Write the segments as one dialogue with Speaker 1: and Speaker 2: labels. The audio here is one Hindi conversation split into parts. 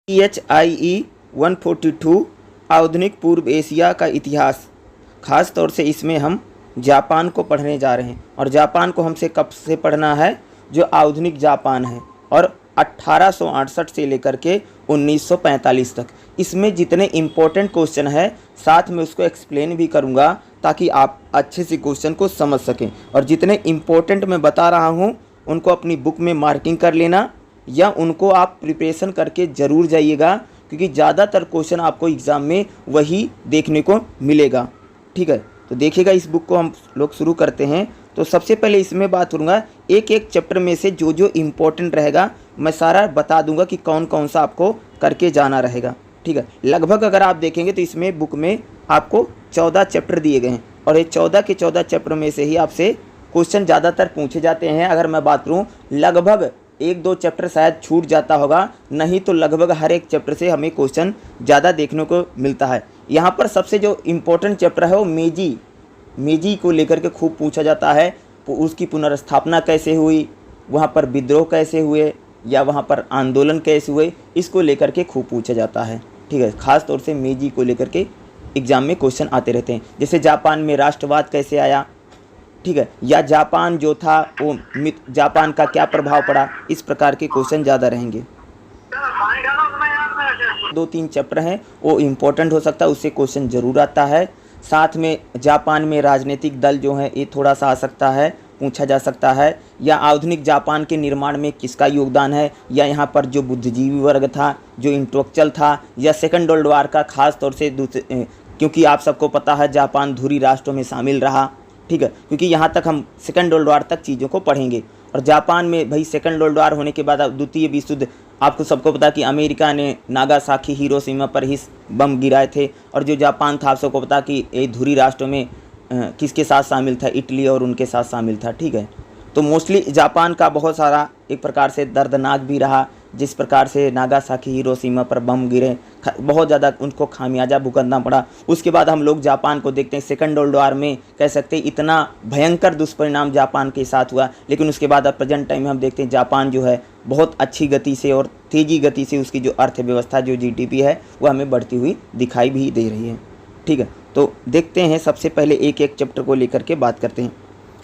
Speaker 1: EHIE 142 आधुनिक पूर्व एशिया का इतिहास। खास तौर से इसमें हम जापान को पढ़ने जा रहे हैं और जापान को हमसे कब से पढ़ना है, जो आधुनिक जापान है, और 1868 से लेकर के 1945 तक। इसमें जितने इम्पोर्टेंट क्वेश्चन है साथ में उसको एक्सप्लेन भी करूंगा ताकि आप अच्छे से क्वेश्चन को समझ सकें। और जितने इम्पोर्टेंट मैं बता रहा हूं उनको अपनी बुक में मार्किंग कर लेना या उनको आप प्रिपरेशन करके ज़रूर जाइएगा, क्योंकि ज़्यादातर क्वेश्चन आपको एग्ज़ाम में वही देखने को मिलेगा। ठीक है, तो देखिएगा इस बुक को हम लोग शुरू करते हैं। तो सबसे पहले इसमें बात करूँगा एक एक चैप्टर में से जो जो इम्पोर्टेंट रहेगा मैं सारा बता दूंगा कि कौन कौन सा आपको करके जाना रहेगा। ठीक है, लगभग अगर आप देखेंगे तो इसमें बुक में आपको 14 चैप्टर दिए गए हैं और ये 14 के 14 चैप्टर में से ही आपसे क्वेश्चन ज़्यादातर पूछे जाते हैं। अगर मैं बात करूँ लगभग 1-2 चैप्टर शायद छूट जाता होगा, नहीं तो लगभग हर एक चैप्टर से हमें क्वेश्चन ज़्यादा देखने को मिलता है। यहाँ पर सबसे जो इम्पोर्टेंट चैप्टर है वो मेजी को लेकर के खूब पूछा जाता है। उसकी पुनर्स्थापना कैसे हुई, वहाँ पर विद्रोह कैसे हुए या वहाँ पर आंदोलन कैसे हुए, इसको लेकर के खूब पूछा जाता है। ठीक है, ख़ास तौर से मेजी को लेकर के एग्ज़ाम में क्वेश्चन आते रहते हैं। जैसे जापान में राष्ट्रवाद कैसे आया, ठीक है, या जापान जो था वो जापान का क्या प्रभाव पड़ा, इस प्रकार के क्वेश्चन ज़्यादा रहेंगे। 2-3 चैप्टर हैं वो इम्पोर्टेंट हो सकता है, उससे क्वेश्चन ज़रूर आता है। साथ में जापान में राजनीतिक दल जो है ये थोड़ा सा आ सकता है, पूछा जा सकता है, या आधुनिक जापान के निर्माण में किसका योगदान है, या यहाँ पर जो बुद्धिजीवी वर्ग था, जो इंटेलेक्चुअल था, या सेकंड वर्ल्ड वॉर का खास तौर से क्योंकि आप सबको पता है जापान धुरी राष्ट्रों में शामिल रहा। ठीक है, क्योंकि यहाँ तक हम सेकंड वर्ल्ड वॉर तक चीज़ों को पढ़ेंगे। और जापान में भाई सेकंड वर्ल्ड वॉर होने के बाद द्वितीय विश्व युद्ध, आपको सबको पता कि अमेरिका ने नागासाकी हिरोशिमा पर ही बम गिराए थे। और जो जापान था आप सबको पता कि ये धुरी राष्ट्रों में किसके साथ शामिल था, इटली और उनके साथ शामिल था। ठीक है, तो मोस्टली जापान का बहुत सारा एक प्रकार से दर्दनाक भी रहा, जिस प्रकार से नागासाकी हिरोशिमा पर बम गिरे, बहुत ज़्यादा उनको खामियाजा भुगतना पड़ा। उसके बाद हम लोग जापान को देखते हैं सेकंड वर्ल्ड वॉर में, कह सकते हैं इतना भयंकर दुष्परिणाम जापान के साथ हुआ, लेकिन उसके बाद अब प्रेजेंट टाइम में हम देखते हैं जापान जो है बहुत अच्छी गति से और तेज़ी गति से उसकी जो अर्थव्यवस्था, जो GDP है वो हमें बढ़ती हुई दिखाई भी दे रही है। ठीक है, तो देखते हैं सबसे पहले एक एक चैप्टर को लेकर के बात करते हैं।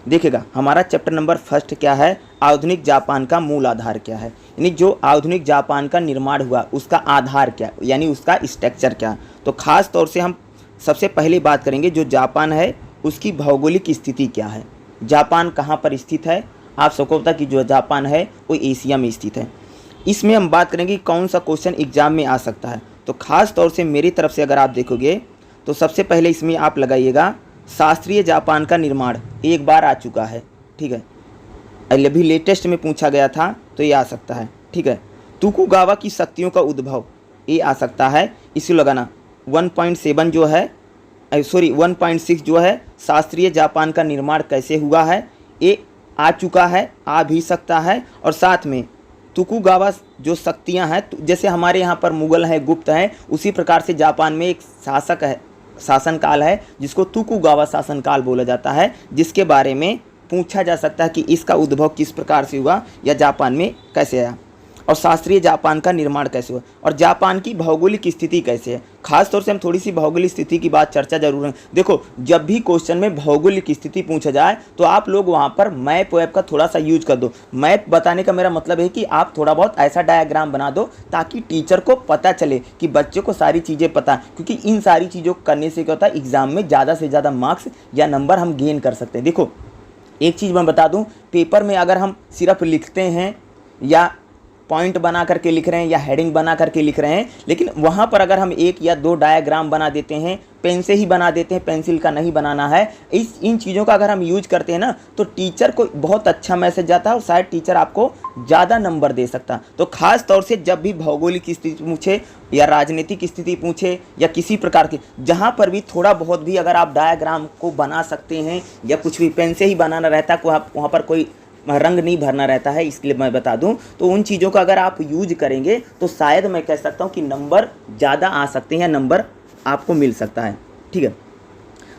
Speaker 1: देखिएगा हमारा चैप्टर नंबर 1 क्या है, आधुनिक जापान का मूल आधार क्या है, यानी जो आधुनिक जापान का निर्माण हुआ उसका आधार क्या, यानी उसका स्ट्रक्चर क्या। तो खास तौर से हम सबसे पहले बात करेंगे जो जापान है उसकी भौगोलिक स्थिति क्या है। जापान कहाँ पर स्थित है, आप सबको पता कि जो जापान है वो एशिया में स्थित है। इसमें हम बात करेंगे कौन सा क्वेश्चन एग्जाम में आ सकता है। तो खास तौर से मेरी तरफ से अगर आप देखोगे तो सबसे पहले इसमें आप लगाइएगा शास्त्रीय जापान का निर्माण, एक बार आ चुका है। ठीक है, अभी लेटेस्ट में पूछा गया था तो ये आ सकता है। ठीक है, तुकुगावा की शक्तियों का उद्भव, ये आ सकता है, इसे लगाना। 1.7 जो है 1.6 जो है शास्त्रीय जापान का निर्माण कैसे हुआ है, ये आ चुका है, आ भी सकता है। और साथ में तुकुगावा जो शक्तियाँ हैं, जैसे हमारे यहाँ पर मुगल हैं, गुप्त हैं, उसी प्रकार से जापान में एक शासक है, शासनकाल है जिसको तुकुगावा शासनकाल बोला जाता है, जिसके बारे में पूछा जा सकता है कि इसका उद्भव किस प्रकार से हुआ या जापान में कैसे आया, और शास्त्रीय जापान का निर्माण कैसे हुआ, और जापान की भौगोलिक स्थिति कैसे है। खास तौर से हम थोड़ी सी भौगोलिक स्थिति की बात चर्चा जरूर है। देखो जब भी क्वेश्चन में भौगोलिक स्थिति पूछा जाए तो आप लोग वहाँ पर मैप वैप का थोड़ा सा यूज कर दो। मैप बताने का मेरा मतलब है कि आप थोड़ा बहुत ऐसा डायग्राम बना दो ताकि टीचर को पता चले कि बच्चे को सारी चीज़ें पता, क्योंकि इन सारी चीज़ों को करने से क्या होता है एग्जाम में ज़्यादा से ज़्यादा मार्क्स या नंबर हम गेन कर सकते हैं। देखो एक चीज़ मैं बता दूं, पेपर में अगर हम सिर्फ लिखते हैं या पॉइंट बना करके लिख रहे हैं या हेडिंग बना करके लिख रहे हैं, लेकिन वहाँ पर अगर हम 1 या 2 डायग्राम बना देते हैं, पेन से ही बना देते हैं, पेंसिल का नहीं बनाना है, इन चीज़ों का अगर हम यूज करते हैं ना तो टीचर को बहुत अच्छा मैसेज जाता है और शायद टीचर आपको ज़्यादा नंबर दे सकता है। तो खास तौर से जब भी भौगोलिक स्थिति पूछे या राजनीतिक स्थिति पूछे या किसी प्रकार की, जहाँ पर भी थोड़ा बहुत भी अगर आप डायग्राम को बना सकते हैं या कुछ भी पेन से ही बनाना रहता है, वहाँ पर कोई रंग नहीं भरना रहता है, इसलिए मैं बता दूं, तो उन चीज़ों का अगर आप यूज करेंगे तो शायद मैं कह सकता हूं कि नंबर ज़्यादा आ सकते हैं या नंबर आपको मिल सकता है। ठीक है,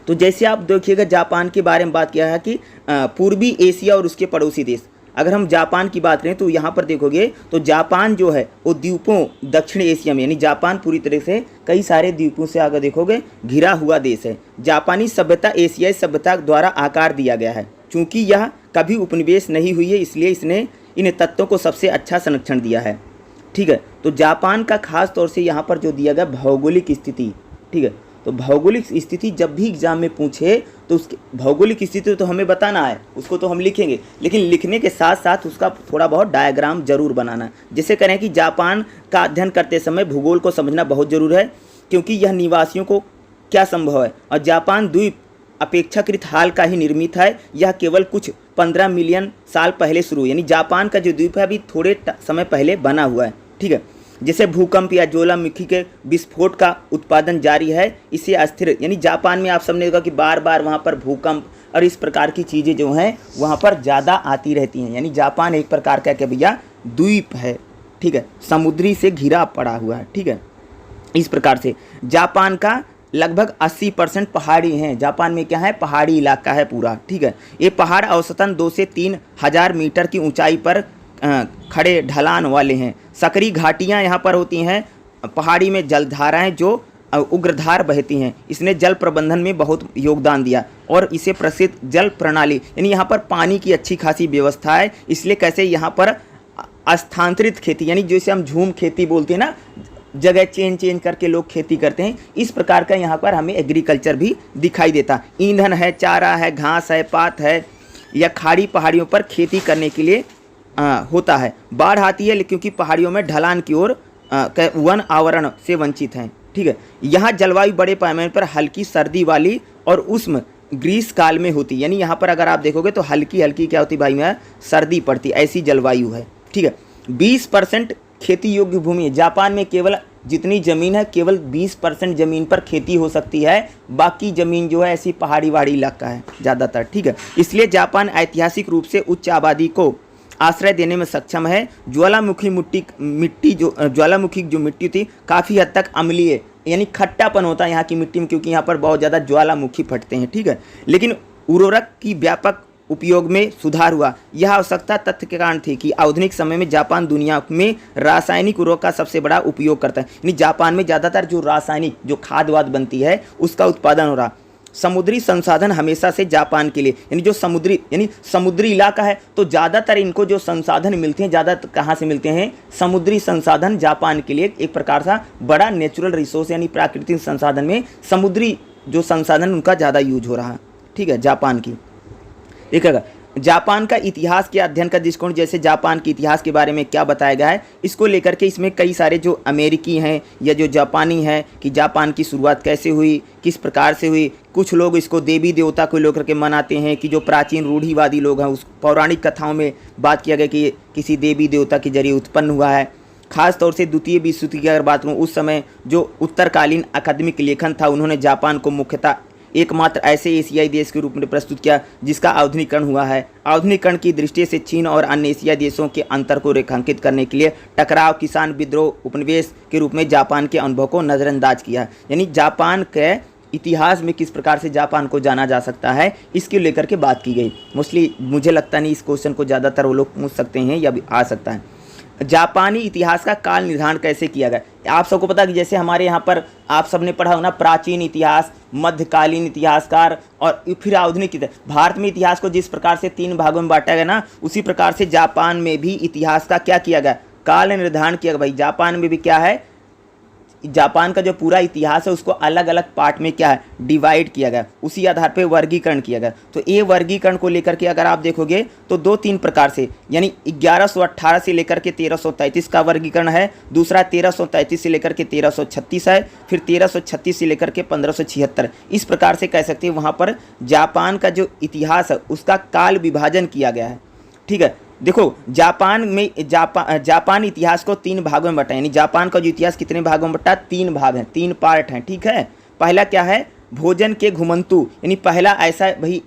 Speaker 1: तो जैसे आप देखिएगा जापान के बारे में बात किया है कि पूर्वी एशिया और उसके पड़ोसी देश, अगर हम जापान की बात करें तो यहाँ पर देखोगे तो जापान जो है वो द्वीपों दक्षिण एशिया में, यानी जापान पूरी तरह से कई सारे द्वीपों से अगर देखोगे घिरा हुआ देश है। जापानी सभ्यता एशियाई सभ्यता द्वारा आकार दिया गया है। चूँकि यह कभी उपनिवेश नहीं हुई है, इसलिए इसने इन तत्वों को सबसे अच्छा संरक्षण दिया है। ठीक है, तो जापान का खास तौर से यहाँ पर जो दिया गया भौगोलिक स्थिति। ठीक है, तो भौगोलिक स्थिति जब भी एग्जाम में पूछे तो उसकी भौगोलिक स्थिति तो हमें बताना है, उसको तो हम लिखेंगे, लेकिन लिखने के साथ साथ उसका थोड़ा बहुत डायग्राम जरूर बनाना है। जैसे करें कि जापान का अध्ययन करते समय भूगोल को समझना बहुत जरूरी है, क्योंकि यह निवासियों को क्या संभव है, और जापान द्वीप अपेक्षाकृत हाल का ही निर्मित है। यह केवल कुछ 15 मिलियन साल पहले शुरू, यानी जापान का जो द्वीप है अभी थोड़े समय पहले बना हुआ है। ठीक है, जैसे भूकंप या ज्वालामुखी के विस्फोट का उत्पादन जारी है, इसे अस्थिर, यानी जापान में आप सबने देखा कि बार बार वहाँ पर भूकंप और इस प्रकार की चीज़ें जो हैं वहाँ पर ज़्यादा आती रहती हैं। यानी जापान एक प्रकार का क्या भैया द्वीप है। ठीक है, समुद्री से घिरा पड़ा हुआ है। ठीक है, इस प्रकार से जापान का लगभग 80% पहाड़ी हैं। जापान में क्या है, पहाड़ी इलाका है पूरा। ठीक है, ये पहाड़ औसतन 2 से 3 हज़ार मीटर की ऊंचाई पर खड़े ढलान वाले हैं। सकरी घाटियां यहाँ पर होती हैं। पहाड़ी में जलधाराएं जो उग्रधार बहती हैं। इसने जल प्रबंधन में बहुत योगदान दिया और इसे प्रसिद्ध जल प्रणाली, यानी यहाँ पर पानी की अच्छी खासी व्यवस्था है। इसलिए कैसे यहाँ पर स्थानांतरित खेती, यानी जैसे हम झूम खेती बोलते हैं ना, जगह चेंज करके लोग खेती करते हैं, इस प्रकार का यहाँ पर हमें एग्रीकल्चर भी दिखाई देता। ईंधन है, चारा है, घास है, पात है, या खाड़ी पहाड़ियों पर खेती करने के लिए होता है। बाढ़ आती है क्योंकि पहाड़ियों में ढलान की ओर वन आवरण से वंचित हैं। ठीक है, यहाँ जलवायु बड़े पैमाने पर हल्की सर्दी वाली और उष्ण ग्रीष्म काल में होती है। यानी यहाँ पर अगर आप देखोगे तो हल्की हल्की क्या होती भाई में सर्दी पड़ती, ऐसी जलवायु है। ठीक है, 20% खेती योग्य भूमि है। जापान में केवल जितनी ज़मीन है केवल 20% ज़मीन पर खेती हो सकती है, बाकी ज़मीन जो है ऐसी पहाड़ी वाड़ी इलाका है ज़्यादातर। ठीक है, इसलिए जापान ऐतिहासिक रूप से उच्च आबादी को आश्रय देने में सक्षम है। ज्वालामुखी जो मिट्टी थी काफ़ी हद तक अम्लीय, यानी खट्टापन होता है यहाँ की मिट्टी में, क्योंकि यहाँ पर बहुत ज़्यादा ज्वालामुखी फटते हैं। ठीक है, लेकिन उर्वरक की व्यापक उपयोग में सुधार हुआ। यह आवश्यकता तथ्य के कारण थी कि आधुनिक समय में जापान दुनिया में रासायनिक उर्वरक का सबसे बड़ा उपयोग करता है। यानी जापान में ज़्यादातर जो रासायनिक जो खाद वाद बनती है उसका उत्पादन हो रहा। समुद्री संसाधन हमेशा से जापान के लिए, यानी जो समुद्री इलाका है तो ज़्यादातर इनको जो संसाधन मिलते हैं, ज़्यादातर कहाँ से मिलते हैं, समुद्री संसाधन जापान के लिए एक प्रकार सा बड़ा नेचुरल रिसोर्स, यानी प्राकृतिक संसाधन में समुद्री जो संसाधन उनका ज़्यादा यूज हो रहा है। ठीक है, जापान की देखिएगा जापान का इतिहास के अध्ययन का दृष्टिकोण, जैसे जापान के इतिहास के बारे में क्या बताया गया है, इसको लेकर के इसमें कई सारे जो अमेरिकी हैं या जो जापानी हैं कि जापान की शुरुआत कैसे हुई, किस प्रकार से हुई। कुछ लोग इसको देवी देवता को लेकर के मनाते हैं कि जो प्राचीन रूढ़िवादी लोग हैं, उस पौराणिक कथाओं में बात किया गया कि किसी देवी देवता के जरिए उत्पन्न हुआ है। खास तौर से द्वितीय विश्व युद्ध की अगर बात करूँ, उस समय जो उत्तरकालीन अकादमिक लेखन था, उन्होंने जापान को मुख्यतः एकमात्र ऐसे एशियाई देश के रूप में प्रस्तुत किया जिसका आधुनिकीकरण हुआ है। आधुनिकीकरण की दृष्टि से चीन और अन्य एशियाई देशों के अंतर को रेखांकित करने के लिए टकराव, किसान विद्रोह, उपनिवेश के रूप में जापान के अनुभव को नज़रअंदाज किया। यानी जापान के इतिहास में किस प्रकार से जापान को जाना जा सकता है, इसके लेकर के बात की गई। मोस्टली मुझे लगता नहीं इस क्वेश्चन को ज़्यादातर वो लोग पूछ सकते हैं या भी आ सकता है। जापानी इतिहास का काल निर्धारण कैसे किया गया। आप सबको पता कि जैसे हमारे यहाँ पर आप सबने पढ़ा हो ना, प्राचीन इतिहास, मध्यकालीन इतिहासकार और फिर आधुनिक इतिहास। भारत में इतिहास को जिस प्रकार से 3 भागों में बांटा गया ना, उसी प्रकार से जापान में भी इतिहास का क्या किया गया, काल निर्धारण किया गया। भाई जापान में भी क्या है, जापान का जो पूरा इतिहास है उसको अलग अलग पार्ट में क्या है डिवाइड किया गया, उसी आधार पे वर्गीकरण किया गया। तो ये वर्गीकरण को लेकर के अगर आप देखोगे तो 2-3 प्रकार से, यानी 1118 से लेकर के 1333 का वर्गीकरण है, दूसरा 1333 से लेकर के 1336 है, फिर 1336 से लेकर के 1576। इस प्रकार से कह सकते हैं वहाँ पर जापान का जो इतिहास है उसका काल विभाजन किया गया है। ठीक है, देखो जापान इतिहास को 3 भागों में बटा, यानी जापान का जो इतिहास कितने भागों में बटा, 3 भाग हैं, 3 पार्ट हैं। ठीक है, पहला क्या है, भोजन के घुमंतु, यानी पहला ऐसा भाई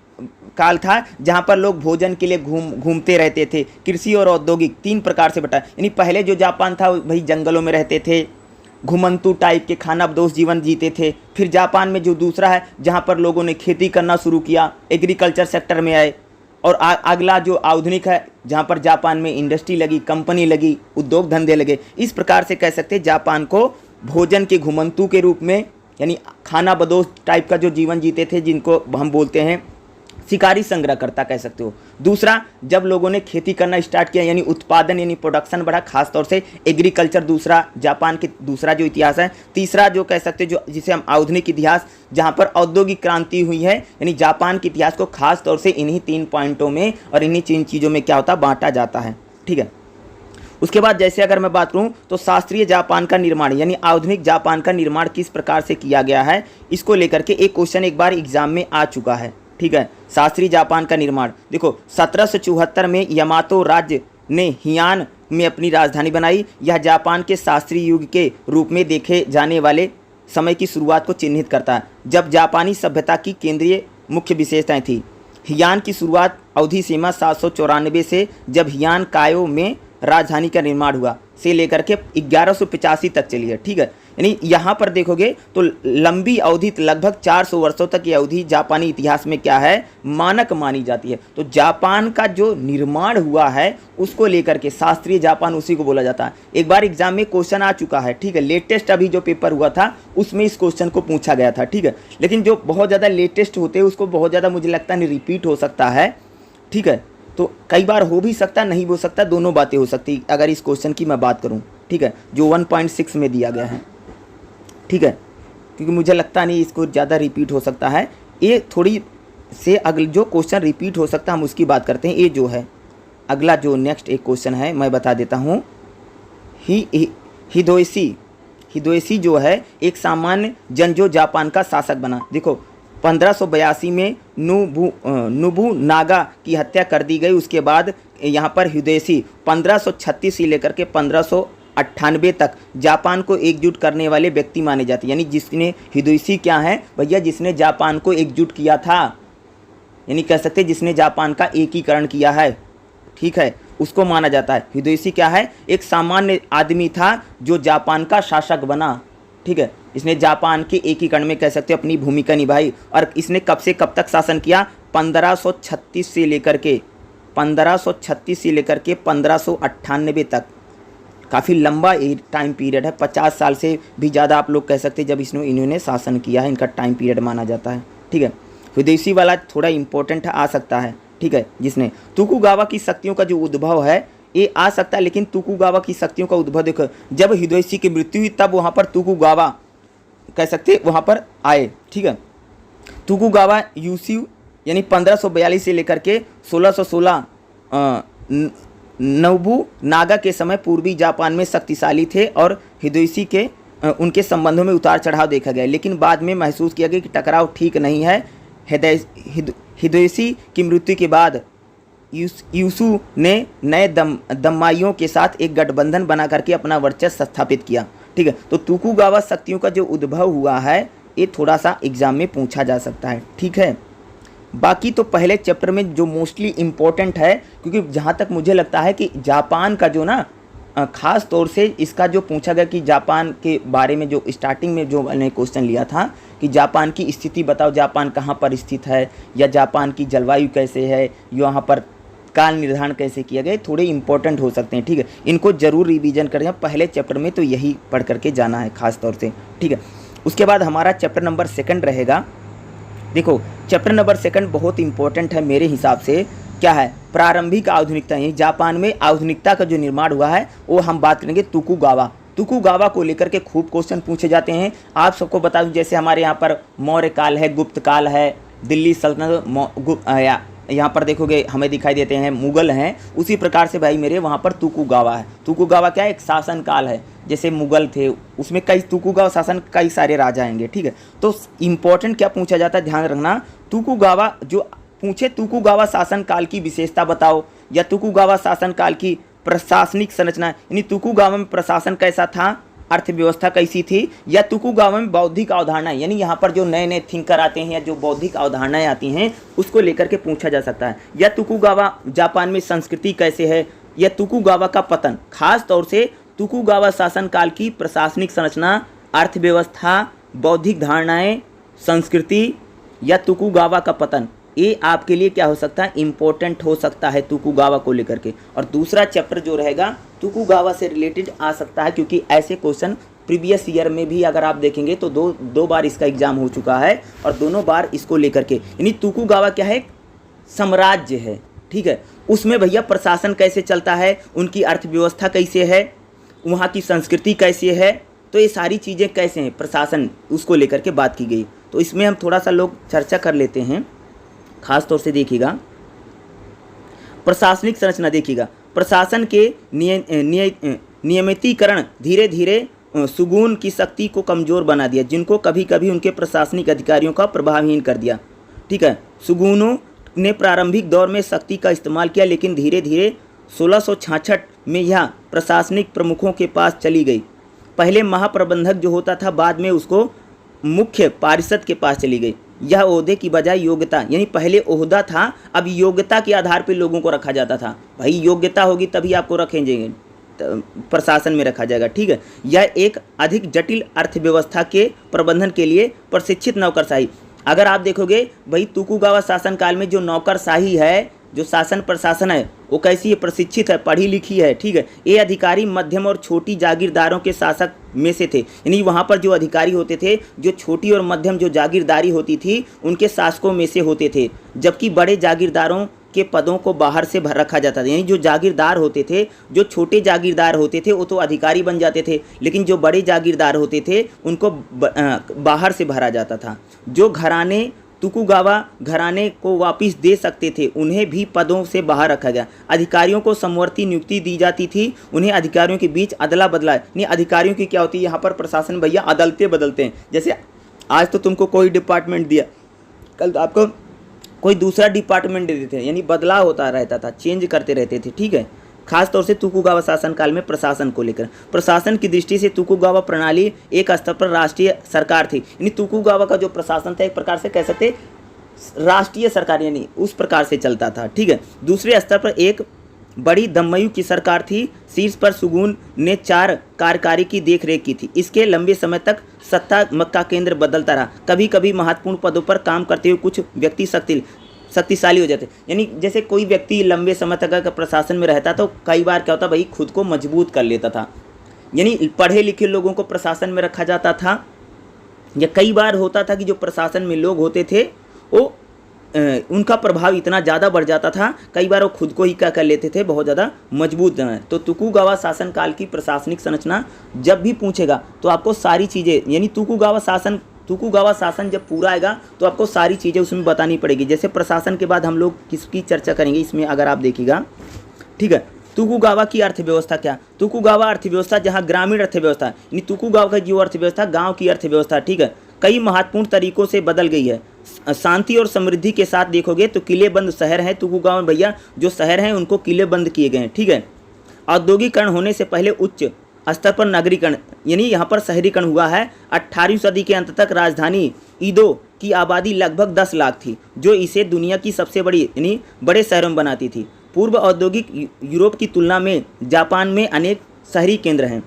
Speaker 1: काल था जहाँ पर लोग भोजन के लिए घूमते रहते थे। कृषि और औद्योगिक 3 प्रकार से बटा, यानी पहले जो जापान था भाई जंगलों में रहते थे, घुमंतु टाइप के खानाबदोश जीवन जीते थे। फिर जापान में जो दूसरा है जहाँ पर लोगों ने खेती करना शुरू किया, एग्रीकल्चर सेक्टर में आए। और अगला जो आधुनिक है, जहाँ पर जापान में इंडस्ट्री लगी, कंपनी लगी, उद्योग धंधे लगे। इस प्रकार से कह सकते हैं जापान को भोजन के घुमंतू के रूप में, यानी खाना बदोश टाइप का जो जीवन जीते थे, जिनको हम बोलते हैं शिकारी संग्रहकर्ता कह सकते हो। दूसरा, जब लोगों ने खेती करना स्टार्ट किया, यानी उत्पादन यानी प्रोडक्शन बढ़ा, खासतौर से एग्रीकल्चर, दूसरा जापान के दूसरा जो इतिहास है। तीसरा जो कह सकते जो जिसे हम आधुनिक इतिहास, जहां पर औद्योगिक क्रांति हुई है, यानी जापान के इतिहास को खास तौर से इन्हीं 3 पॉइंटों में और इन्हीं 3 चीज़ों में क्या होता बांटा जाता है। ठीक है, उसके बाद जैसे अगर मैं बात करूं तो शास्त्रीय जापान का निर्माण यानी आधुनिक जापान का निर्माण किस प्रकार से किया गया है, इसको लेकर के एक क्वेश्चन एक बार एग्जाम में आ चुका है। ठीक है, शास्त्रीय जापान का निर्माण देखो 1774 में यामातो राज्य ने हियान में अपनी राजधानी बनाई। यह जापान के शास्त्रीय युग के रूप में देखे जाने वाले समय की शुरुआत को चिन्हित करता है, जब जापानी सभ्यता की केंद्रीय मुख्य विशेषताएं थी। हियान की शुरुआत अवधि सीमा 794 से, जब हियान कायो में राजधानी का निर्माण हुआ, से लेकर के 1185 तक चली है। ठीक है, यानी यहाँ पर देखोगे तो लंबी अवधि लगभग 400 वर्षों तक की अवधि जापानी इतिहास में क्या है मानक मानी जाती है। तो जापान का जो निर्माण हुआ है उसको लेकर के शास्त्रीय जापान उसी को बोला जाता है। एक बार एग्जाम में क्वेश्चन आ चुका है। ठीक है, लेटेस्ट अभी जो पेपर हुआ था उसमें इस क्वेश्चन को पूछा गया था। ठीक है, लेकिन जो बहुत ज़्यादा लेटेस्ट होते हैं उसको बहुत ज़्यादा मुझे लगता नहीं रिपीट हो सकता है। ठीक है, तो कई बार हो भी सकता, नहीं हो सकता, दोनों बातें हो सकती अगर इस क्वेश्चन की मैं बात करूं। ठीक है, जो 1.6 में दिया गया है। ठीक है, क्योंकि मुझे लगता नहीं इसको ज़्यादा रिपीट हो सकता है। ये थोड़ी से अगले जो क्वेश्चन रिपीट हो सकता है हम उसकी बात करते हैं। ये जो है अगला जो नेक्स्ट एक क्वेश्चन है मैं बता देता हूँ। हिदेयोशी जो है एक सामान्य जन जो जापान का शासक बना। देखो 1582 में नोबुनागा की हत्या कर दी गई। उसके बाद यहाँ पर हिदेयोशी 1536 से लेकर के 1598 तक जापान को एकजुट करने वाले व्यक्ति माने जाते हैं। यानी जिसने हिदेयोशी क्या है भैया, जिसने जापान को एकजुट किया था, यानी कह सकते जिसने जापान का एकीकरण किया है। ठीक है, उसको माना जाता है। हिदेयोशी क्या है, एक सामान्य आदमी था जो जापान का शासक बना। ठीक है, इसने जापान के एकीकरण में कह सकते अपनी भूमिका निभाई। और इसने कब से कब तक शासन किया, 1536 से लेकर के 1598 तक। काफ़ी लंबा टाइम पीरियड है, 50 साल से भी ज़्यादा आप लोग कह सकते जब इन्होंने शासन किया है, इनका टाइम पीरियड माना जाता है। ठीक है, हिदेयोशी वाला थोड़ा इंपॉर्टेंट आ सकता है। ठीक है, जिसने तोकुगावा की शक्तियों का जो उद्भव है ये आ सकता है, लेकिन तोकुगावा की शक्तियों का उद्भव देखो जब हिदेयोशी की मृत्यु हुई तब वहाँ पर तोकुगावा कह सकते वहाँ पर आए। ठीक है, तोकुगावा यूसी यानी 1542 से लेकर के 1616 नोबुनागा के समय पूर्वी जापान में शक्तिशाली थे और हिदेयोशी के उनके संबंधों में उतार चढ़ाव देखा गया, लेकिन बाद में महसूस किया गया कि टकराव ठीक नहीं है। हिदेयोशी की मृत्यु के बाद यूसु ने नए दम्माइयों के साथ एक गठबंधन बना करके अपना वर्चस्व स्थापित किया। ठीक है, तो तोकुगावा शक्तियों का जो उद्भव हुआ है ये थोड़ा सा एग्जाम में पूछा जा सकता है। ठीक है, बाकी तो पहले चैप्टर में जो मोस्टली इम्पोर्टेंट है, क्योंकि जहाँ तक मुझे लगता है कि जापान का जो ना ख़ास तौर से इसका जो पूछा गया कि जापान के बारे में जो स्टार्टिंग में जो मैंने क्वेश्चन लिया था कि जापान की स्थिति बताओ, जापान कहाँ पर स्थित है, या जापान की जलवायु कैसे है, यहाँ पर काल निर्धारण कैसे किया गया, थोड़े इंपॉर्टेंट हो सकते हैं। ठीक है, इनको जरूर रिवीजन करें पहले चैप्टर में, तो यही पढ़ करके जाना है खास तौर से। ठीक है, उसके बाद हमारा चैप्टर नंबर 2 रहेगा। देखो चैप्टर नंबर 2 बहुत इंपॉर्टेंट है मेरे हिसाब से। क्या है, प्रारंभिक आधुनिकता। यानी जापान में आधुनिकता का जो निर्माण हुआ है वो हम बात करेंगे तोकुगावा को लेकर के खूब क्वेश्चन पूछे जाते हैं। आप सबको बता दूं, जैसे हमारे यहाँ पर मौर्य काल है, गुप्त काल है, दिल्ली सल्तनत, यहाँ पर देखोगे हमें दिखाई देते हैं मुगल हैं, उसी प्रकार से भाई मेरे वहाँ पर तोकुगावा है। तोकुगावा क्या है, एक शासन काल है। जैसे मुगल थे उसमें कई तोकुगावा शासन कई सारे राजा आएंगे। ठीक है, तो इम्पोर्टेंट क्या पूछा जाता है ध्यान रखना, तोकुगावा जो पूछे तोकुगावा शासन काल की विशेषता बताओ, या तोकुगावा शासन काल की प्रशासनिक संरचना, यानी तोकुगावा में प्रशासन कैसा था, अर्थव्यवस्था कैसी थी, या तोकुगावा में बौद्धिक अवधारणाएं, यानी यहाँ पर जो नए नए थिंकर आते हैं या जो बौद्धिक अवधारणाएं आती हैं उसको लेकर के पूछा जा सकता है। या तोकुगावा जापान में संस्कृति कैसे है, या तोकुगावा का पतन, खास तौर से तोकुगावा शासन काल की प्रशासनिक संरचना, अर्थव्यवस्था, बौद्धिक धारणाएं, संस्कृति, या तोकुगावा का पतन, ये आपके लिए क्या हो सकता है, इम्पोर्टेंट हो सकता है तोकुगावा को लेकर के। और दूसरा चैप्टर जो रहेगा तोकुगावा से रिलेटेड आ सकता है, क्योंकि ऐसे क्वेश्चन प्रीवियस ईयर में भी अगर आप देखेंगे तो दो बार इसका एग्जाम हो चुका है और दोनों बार इसको लेकर के, यानी तोकुगावा क्या है, साम्राज्य है, ठीक है। उसमें भैया प्रशासन कैसे चलता है, उनकी अर्थव्यवस्था कैसे है, वहाँ की संस्कृति कैसे है, तो ये सारी चीज़ें कैसे हैं, प्रशासन, उसको लेकर के बात की गई। तो इसमें हम थोड़ा सा लोग चर्चा कर लेते हैं। खास तौर से देखिएगा प्रशासनिक संरचना, देखिएगा प्रशासन के नियमितीकरण धीरे धीरे सुगुन की शक्ति को कमज़ोर बना दिया, जिनको कभी कभी उनके प्रशासनिक अधिकारियों का प्रभावहीन कर दिया, ठीक है। सुगुनों ने प्रारंभिक दौर में शक्ति का इस्तेमाल किया, लेकिन धीरे धीरे 1666 में यह प्रशासनिक प्रमुखों के पास चली गई। पहले महाप्रबंधक जो होता था, बाद में उसको मुख्य पारिषद के पास चली गई। यह ओहदे की बजाय योग्यता, यानी पहले ओहदा था, अब योग्यता के आधार पर लोगों को रखा जाता था। भाई योग्यता होगी तभी आपको रखेंगे, प्रशासन में रखा जाएगा, ठीक है। यह एक अधिक जटिल अर्थव्यवस्था के प्रबंधन के लिए प्रशिक्षित नौकरशाही। अगर आप देखोगे भाई तोकुगावा शासन काल में जो नौकरशाही है, जो शासन प्रशासन है, वो कैसी है, प्रशिक्षित है, पढ़ी लिखी है, ठीक है। ये अधिकारी मध्यम और छोटी जागीरदारों के शासक में से थे, यानी वहाँ पर जो अधिकारी होते थे, जो छोटी और मध्यम जो जागीरदारी होती थी, उनके शासकों में से होते थे, जबकि बड़े जागीरदारों के पदों को बाहर से भर रखा जाता था। यानी जो जागीरदार होते थे, जो छोटे जागीरदार होते थे, वो तो अधिकारी बन जाते थे, लेकिन जो बड़े जागीरदार होते थे उनको बाहर से भरा जाता था। जो घराने तोकुगावा घराने को वापस दे सकते थे, उन्हें भी पदों से बाहर रखा गया। अधिकारियों को समवर्ती नियुक्ति दी जाती थी, उन्हें अधिकारियों के बीच अदला बदला, नहीं अधिकारियों की क्या होती है यहाँ पर, प्रशासन भैया अदलते बदलते हैं। जैसे आज तो तुमको कोई डिपार्टमेंट दिया, कल आपको कोई दूसरा डिपार्टमेंट दे देते हैं, यानी बदलाव होता रहता था, चेंज करते रहते थे, ठीक है। खास तौर से तोकुगावा शासन काल में प्रशासन को लेकर, प्रशासन की दृष्टि से तोकुगावा प्रणाली एक स्तर पर राष्ट्रीय सरकार थी, यानी तोकुगावा का जो प्रशासन था एक प्रकार से कह सकते राष्ट्रीय सरकार, यानी उस प्रकार से चलता था, ठीक है। दूसरे स्तर पर एक बड़ी दम्मयू की सरकार थी, शीर्ष पर सुगुन ने 4 कार्यकारी की देखरेख की थी। इसके लंबे समय तक सत्ता का केंद्र बदलता रहा, कभी कभी महत्वपूर्ण पदों पर काम करते हुए कुछ व्यक्ति शक्तिशाली हो जाते, यानी जैसे कोई व्यक्ति लंबे समय तक अगर प्रशासन में रहता तो कई बार क्या होता भाई, खुद को मजबूत कर लेता था, यानी पढ़े लिखे लोगों को प्रशासन में रखा जाता था। या कई बार होता था कि जो प्रशासन में लोग होते थे वो उनका प्रभाव इतना ज़्यादा बढ़ जाता था, कई बार वो खुद को ही क्या कर लेते थे, बहुत ज़्यादा मजबूत। तो तोकुगावा शासनकाल की प्रशासनिक संरचना जब भी पूछेगा तो आपको सारी चीज़ें, यानी तोकुगावा शासन जब पूरा आएगा तो आपको सारी चीज़ें उसमें बतानी पड़ेगी। जैसे प्रशासन के बाद हम लोग किसकी चर्चा करेंगे इसमें, अगर आप देखिएगा, ठीक है। तोकुगावा की अर्थव्यवस्था क्या, तोकुगावा अर्थव्यवस्था जहाँ ग्रामीण अर्थव्यवस्था, यानी तोकुगावा की जो अर्थव्यवस्था गाँव की अर्थव्यवस्था, ठीक है, कई महत्वपूर्ण तरीकों से बदल गई है। शांति और समृद्धि के साथ देखोगे तो किलेबंद शहर हैं तोकुगावा में भैया, जो शहर हैं उनको किले बंद किए गए हैं, ठीक है। औद्योगिकरण होने से पहले उच्च स्तर पर नगरीकरण, यानी यहाँ पर शहरीकरण हुआ है। 18वीं सदी के अंत तक राजधानी ईदो की आबादी लगभग 10 लाख थी, जो इसे दुनिया की सबसे बड़ी यानी बड़े शहरों में बनाती थी। पूर्व औद्योगिक यूरोप की तुलना में जापान में अनेक शहरी केंद्र हैं।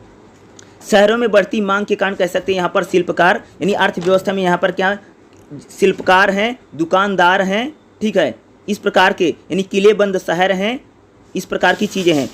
Speaker 1: शहरों में बढ़ती मांग के कारण कह सकते हैं यहाँ पर शिल्पकार, यानी अर्थव्यवस्था में यहाँ पर क्या शिल्पकार हैं, दुकानदार हैं, ठीक है, इस प्रकार के, यानी किलेबंद शहर हैं, इस प्रकार की चीज़ें हैं,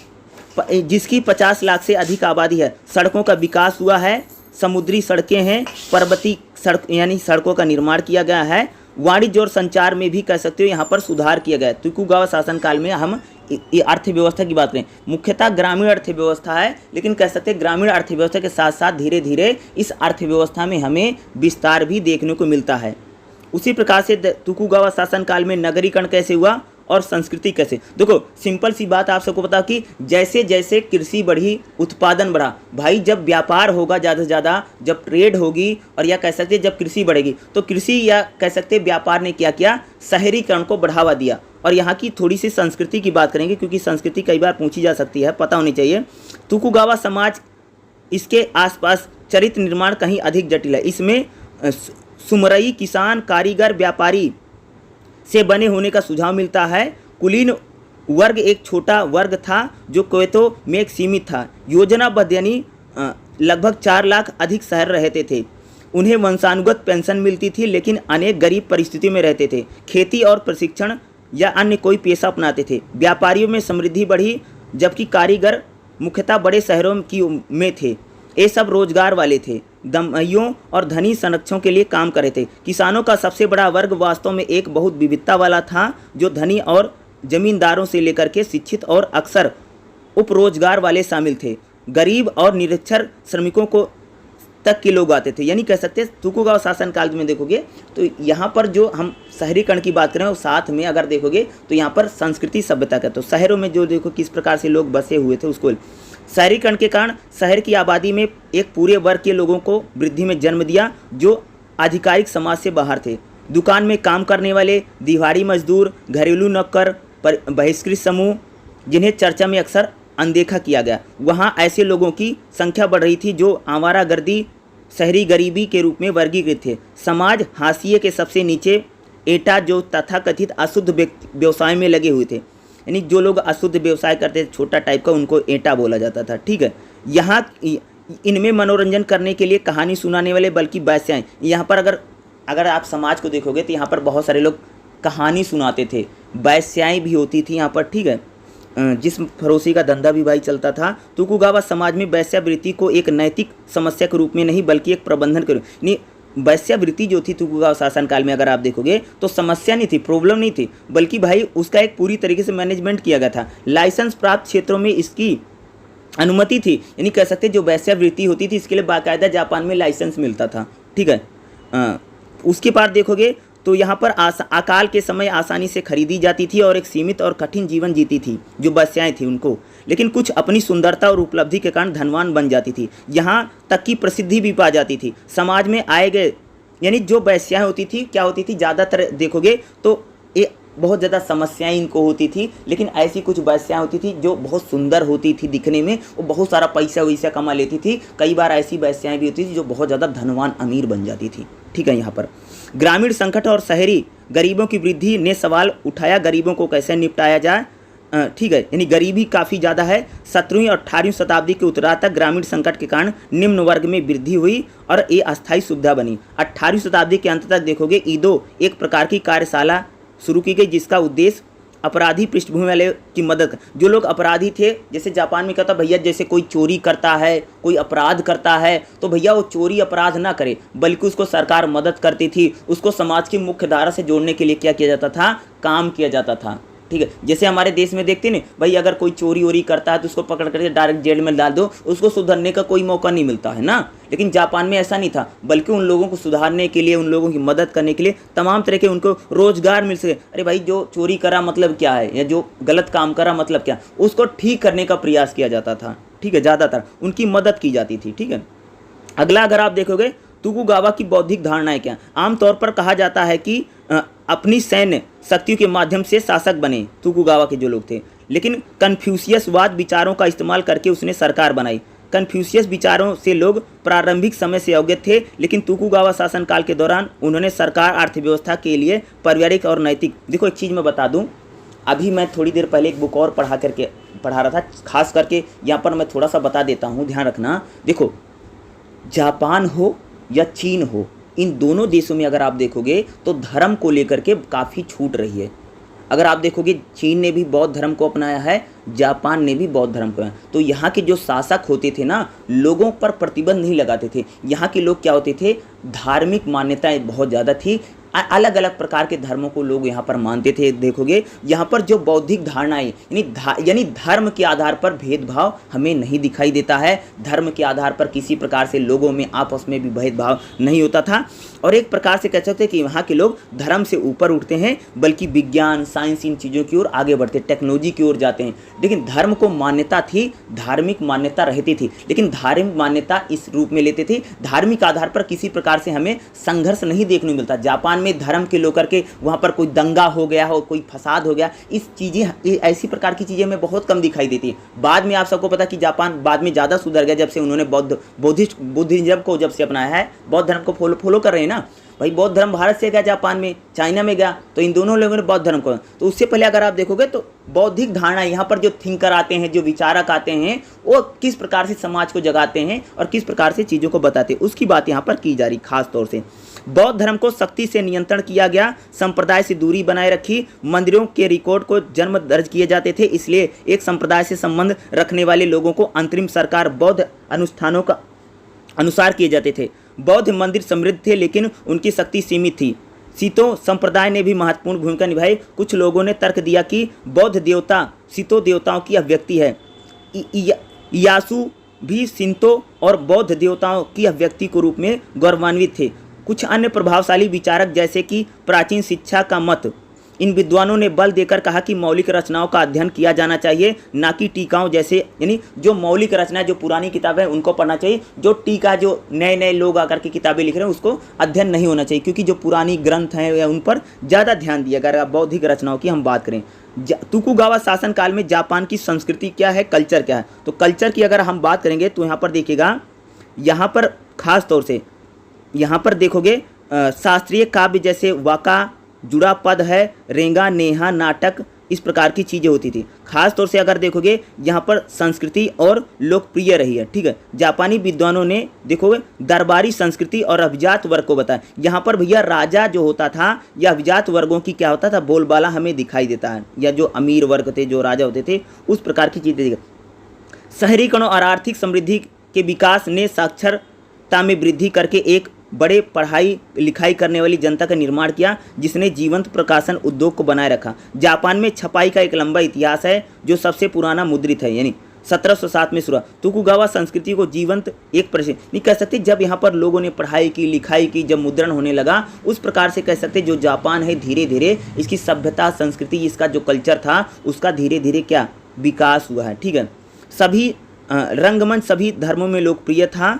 Speaker 1: जिसकी 50 लाख से अधिक आबादी है। सड़कों का विकास हुआ है, समुद्री सड़कें हैं, पर्वतीय सड़क यानी सड़कों का निर्माण किया गया है। वाणिज्य और संचार में भी कह सकते हो यहाँ पर सुधार किया गया है। तोकुगावा शासनकाल में हम अर्थव्यवस्था की बात करें, मुख्यतः ग्रामीण अर्थव्यवस्था है, लेकिन कह सकते हैं ग्रामीण अर्थव्यवस्था के साथ साथ धीरे धीरे इस अर्थव्यवस्था में हमें विस्तार भी देखने को मिलता है। उसी प्रकार से तोकुगावा शासनकाल में नगरीकरण कैसे हुआ और संस्कृति कैसे, देखो सिंपल सी बात आप सबको पता कि जैसे जैसे कृषि बढ़ी, उत्पादन बढ़ा, भाई जब व्यापार होगा ज़्यादा से ज़्यादा, जब ट्रेड होगी, और या कह सकते जब कृषि बढ़ेगी, तो कृषि या कह सकते व्यापार ने क्या किया, शहरीकरण को बढ़ावा दिया। और यहाँ की थोड़ी सी संस्कृति की बात करेंगे, क्योंकि संस्कृति कई बार पूछी जा सकती है, पता होनी चाहिए। तोकुगावा समाज, इसके आसपास चरित्र निर्माण कहीं अधिक जटिल है। इसमें सुमरई, किसान, कारीगर, व्यापारी से बने होने का सुझाव मिलता है। कुलीन वर्ग एक छोटा वर्ग था जो क्योतो में एक सीमित था। योजनाबद्ध, यानी लगभग 4 लाख अधिक शहर रहते थे। उन्हें वंशानुगत पेंशन मिलती थी, लेकिन अनेक गरीब परिस्थितियों में रहते थे। खेती और प्रशिक्षण या अन्य कोई पेशा अपनाते थे। व्यापारियों में समृद्धि बढ़ी, जबकि कारीगर मुख्यतः बड़े शहरों में थे। ये सब रोजगार वाले थे, दम्भइयों और धनी संरक्षकों के लिए काम कर रहे थे। किसानों का सबसे बड़ा वर्ग वास्तव में एक बहुत विविधता वाला था, जो धनी और जमींदारों से लेकर के शिक्षित और अक्सर उपरोजगार वाले शामिल थे। गरीब और निरक्षर श्रमिकों को तक के लोग आते थे। यानी कह सकते हैं तोकुगावा शासनकाल में देखोगे तो यहाँ पर जो हम शहरीकरण की बात करें और साथ में अगर देखोगे तो यहाँ पर संस्कृति सभ्यता का, तो शहरों में जो देखो किस प्रकार से लोग बसे हुए थे उसको शहरीकरण के कारण शहर की आबादी में एक पूरे वर्ग के लोगों को वृद्धि में जन्म दिया जो आधिकारिक समाज से बाहर थे। दुकान में काम करने वाले, दिहाड़ी मजदूर, घरेलू नौकर, बहिष्कृत समूह, जिन्हें चर्चा में अक्सर अनदेखा किया गया, वहाँ ऐसे लोगों की संख्या बढ़ रही थी जो आवारागर्दी, शहरी गरीबी के रूप में वर्गीकृत थे। समाज हाशिए के सबसे नीचे एटा जो तथाकथित अशुद्ध व्यवसाय में लगे हुए थे, यानी जो लोग अशुद्ध व्यवसाय करते थे छोटा टाइप का, उनको एटा बोला जाता था। ठीक है, यहाँ इनमें मनोरंजन करने के लिए कहानी सुनाने वाले बल्कि वैश्याएँ, यहाँ पर अगर आप समाज को देखोगे तो यहाँ पर बहुत सारे लोग कहानी सुनाते थे, वैश्याएँ भी होती थी यहाँ पर। ठीक है, जिस्म फरोशी का धंधा भी भाई चलता था। तोकुगावा समाज में वैश्यावृत्ति को एक नैतिक समस्या के रूप में नहीं बल्कि एक प्रबंधन के रूप में, वैश्यावृत्ति जो थी तोकुगावा शासनकाल में अगर आप देखोगे तो समस्या नहीं थी, प्रॉब्लम नहीं थी, बल्कि भाई उसका एक पूरी तरीके से मैनेजमेंट किया गया था। लाइसेंस प्राप्त क्षेत्रों में इसकी अनुमति थी, यानी कह सकते जो वैश्यावृत्ति होती थी इसके लिए बाकायदा जापान में लाइसेंस मिलता था। ठीक है, उसके बाद देखोगे तो यहाँ पर अकाल के समय आसानी से खरीदी जाती थी और एक सीमित और कठिन जीवन जीती थी जो वैश्याएँ थी उनको, लेकिन कुछ अपनी सुंदरता और उपलब्धि के कारण धनवान बन जाती थी। यहाँ तक की प्रसिद्धि भी पा जाती थी। समाज में आए गए, यानी जो वैश्याएँ होती थी क्या होती थी, ज़्यादातर देखोगे तो ये बहुत ज़्यादा समस्याएं इनको होती थी, लेकिन ऐसी कुछ वैश्याएँ होती थी जो बहुत सुंदर होती थी दिखने में, वो बहुत सारा पैसा वैसा कमा लेती थी। कई बार ऐसी वैश्याएँ भी होती थी जो बहुत ज़्यादा धनवान अमीर बन जाती थी। ठीक है, यहाँ पर ग्रामीण संकट और शहरी गरीबों की वृद्धि ने सवाल उठाया गरीबों को कैसे निपटाया जाए। ठीक है, यानी गरीबी काफ़ी ज़्यादा है। 17वीं और 18वीं शताब्दी के उत्तरार्ध तक ग्रामीण संकट के कारण निम्न वर्ग में वृद्धि हुई और ये अस्थायी सुविधा बनी। 18वीं शताब्दी के अंत तक देखोगे ईदो एक प्रकार की कार्यशाला शुरू की गई जिसका उद्देश्य अपराधी पृष्ठभूमि वाले की मदद, जो लोग अपराधी थे, जैसे जापान में कहता भैया जैसे कोई चोरी करता है, कोई अपराध करता है तो भैया वो चोरी अपराध ना करे, बल्कि उसको सरकार मदद करती थी। उसको समाज की मुख्य धारा से जोड़ने के लिए क्या किया जाता था, काम किया जाता था। ठीक है, जैसे हमारे देश में देखते नहीं भाई, अगर कोई चोरी वोरी करता है तो उसको पकड़ करके डायरेक्ट जेल में डाल दो, उसको सुधरने का कोई मौका नहीं मिलता है ना। लेकिन जापान में ऐसा नहीं था, बल्कि उन लोगों को सुधारने के लिए, उन लोगों की मदद करने के लिए तमाम तरह के उनको रोजगार मिल सके। अरे भाई जो चोरी करा मतलब क्या है, या जो गलत काम करा मतलब क्या, उसको ठीक करने का प्रयास किया जाता था। ठीक है, ज़्यादातर उनकी मदद की जाती थी। ठीक है, अगला अगर आप देखोगे तोकुगावा की बौद्धिक धारणाएं क्या, आमतौर पर कहा जाता है कि अपनी सैन्य शक्तियों के माध्यम से शासक बने तोकुगावा के जो लोग थे, लेकिन कन्फ्यूशियसवाद विचारों का इस्तेमाल करके उसने सरकार बनाई। कन्फ्यूशियस विचारों से लोग प्रारंभिक समय से अवगत थे, लेकिन तोकुगावा शासनकाल के दौरान उन्होंने सरकार अर्थव्यवस्था के लिए पारिवारिक और नैतिक, देखो एक चीज़ मैं बता दूं, अभी मैं थोड़ी देर पहले एक बुक और पढ़ा रहा था, खास करके यहाँ पर मैं थोड़ा सा बता देता हूँ, ध्यान रखना। देखो जापान हो या चीन हो, इन दोनों देशों में अगर आप देखोगे तो धर्म को लेकर के काफ़ी छूट रही है। अगर आप देखोगे चीन ने भी बौद्ध धर्म को अपनाया है, जापान ने भी बौद्ध धर्म को। तो यहाँ के जो शासक होते थे ना, लोगों पर प्रतिबंध नहीं लगाते थे। यहाँ के लोग क्या होते थे, धार्मिक मान्यताएं बहुत ज़्यादा थी, अलग अलग प्रकार के धर्मों को लोग यहाँ पर मानते थे। देखोगे यहाँ पर जो बौद्धिक धारणाएं, यानी धर्म के आधार पर भेदभाव हमें नहीं दिखाई देता है। धर्म के आधार पर किसी प्रकार से लोगों में आपस में भी भेदभाव नहीं होता था। और एक प्रकार से कह सकते हैं कि यहाँ के लोग धर्म से ऊपर उठते हैं, बल्कि विज्ञान, साइंस, इन चीज़ों की ओर आगे बढ़ते, टेक्नोलॉजी की ओर जाते हैं। लेकिन धर्म को मान्यता थी, धार्मिक मान्यता रहती थी, लेकिन धार्मिक मान्यता इस रूप में लेते थे, धार्मिक आधार पर किसी प्रकार से हमें संघर्ष नहीं देखने को मिलता। जापान में धर्म के लोग करके वहाँ पर कोई दंगा हो गया हो, कोई फसाद हो गया, इस चीज़ें, ऐसी प्रकार की चीज़ें हमें बहुत कम दिखाई देती है। बाद में आप सबको पता कि जापान बाद में ज़्यादा सुधर गया जब से उन्होंने बुद्धिज्म को जब से अपनाया है, बौद्ध धर्म को फॉलो कर रहे हैं ना, भाई बौद्ध धर्म भारत से गया जापान में, चाइना में गया, तो इन दोनों लोगों ने बौद्ध धर्म को, तो उससे पहले अगर आप देखोगे तो बौद्धिक धारणा यहाँ पर जो थिंकर आते हैं, जो विचारक आते हैं, वो किस प्रकार से समाज को जगाते हैं और किस प्रकार से चीज़ों को बताते हैं, उसकी बात यहाँ पर की जा रही खास तौर से। बौद्ध धर्म को सख्ती से नियंत्रण किया गया, संप्रदाय से दूरी बनाए रखी, मंदिरों के रिकॉर्ड को जन्म दर्ज किए जाते थे, इसलिए एक संप्रदाय से संबंध रखने वाले लोगों को अंतरिम संस्कार बौद्ध अनुष्ठानों का अनुसार किए जाते थे। बौद्ध मंदिर समृद्ध थे लेकिन उनकी शक्ति सीमित थी। सीतो संप्रदाय ने भी महत्वपूर्ण भूमिका निभाई। कुछ लोगों ने तर्क दिया कि बौद्ध देवता सीतो देवताओं की अभिव्यक्ति है। इयासु भी शिंतो और बौद्ध देवताओं की अभिव्यक्ति के रूप में गौरवान्वित थे। कुछ अन्य प्रभावशाली विचारक जैसे कि प्राचीन शिक्षा का मत, इन विद्वानों ने बल देकर कहा कि मौलिक रचनाओं का अध्ययन किया जाना चाहिए, ना कि टीकाओं जैसे, यानी जो मौलिक रचना जो पुरानी किताबें हैं उनको पढ़ना चाहिए, जो टीका जो नए नए लोग आकर के किताबें लिख रहे हैं उसको अध्ययन नहीं होना चाहिए, क्योंकि जो पुरानी ग्रंथ हैं या उन पर ज़्यादा ध्यान दिया गया। बौद्धिक रचनाओं की हम बात करें, तोकुगावा शासन काल में जापान की संस्कृति क्या है, कल्चर क्या है, तो कल्चर की अगर हम बात करेंगे तो यहाँ पर देखिएगा, यहाँ पर खास तौर से यहाँ पर देखोगे शास्त्रीय काव्य जैसे वाका, जुड़ा पद है, रेंगा, नेहा, नाटक, इस प्रकार की चीज़ें होती थी। खास तौर से अगर देखोगे यहाँ पर संस्कृति और लोकप्रिय रही है, ठीक है। जापानी विद्वानों ने देखोगे दरबारी संस्कृति और अभिजात वर्ग को बताया। यहाँ पर भैया राजा जो होता था या अभिजात वर्गों की क्या होता था, बोलबाला हमें दिखाई देता है, या जो अमीर वर्ग थे, जो राजा होते थे, उस प्रकार की चीज़ें। शहरीकरण और आर्थिक समृद्धि के विकास ने साक्षरता में वृद्धि करके एक बड़े पढ़ाई लिखाई करने वाली जनता का निर्माण किया, जिसने जीवंत प्रकाशन उद्योग को बनाए रखा। जापान में छपाई का एक लंबा इतिहास है जो सबसे पुराना मुद्रित है, यानी 1707 में शुरू। तोकुगावा संस्कृति को जीवंत एक प्रश्न नहीं कह सकते, जब यहाँ पर लोगों ने पढ़ाई की, लिखाई की, जब मुद्रण होने लगा, उस प्रकार से कह सकते जो जापान है धीरे धीरे इसकी सभ्यता, संस्कृति, इसका जो कल्चर था उसका धीरे धीरे क्या विकास हुआ है, ठीक है। सभी रंगमंच सभी धर्मों में लोकप्रिय था।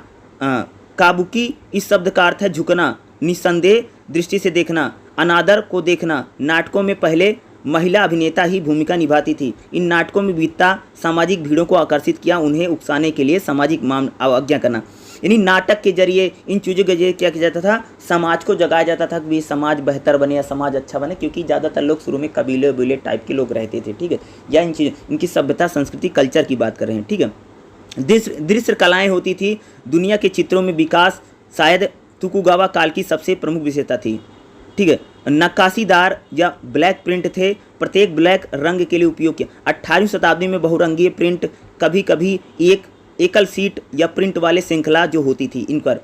Speaker 1: काबुकी इस शब्द का अर्थ है झुकना, निस्संदेह दृष्टि से देखना, अनादर को देखना। नाटकों में पहले महिला अभिनेता ही भूमिका निभाती थी। इन नाटकों में विविधता सामाजिक भीड़ों को आकर्षित किया, उन्हें उकसाने के लिए सामाजिक अवज्ञा करना, यानी नाटक के जरिए, इन चीज़ों के जरिए क्या किया जाता था, समाज को जगाया जाता था कि समाज बेहतर बने या समाज अच्छा बने, क्योंकि ज़्यादातर लोग शुरू में कबीले वबीले टाइप के लोग रहते थे, ठीक है। या इन चीज़ों, इनकी सभ्यता, संस्कृति, कल्चर की बात कर रहे हैं, ठीक है। दृश्य कलाएं होती थी। दुनिया के चित्रों में विकास शायद तोकुगावा काल की सबसे प्रमुख विशेषता थी, ठीक है। नक्काशीदार या ब्लैक प्रिंट थे, प्रत्येक ब्लैक रंग के लिए उपयोग किया। 18वीं शताब्दी में बहुरंगीय प्रिंट, कभी कभी एक एकल सीट या प्रिंट वाले श्रृंखला जो होती थी, इन पर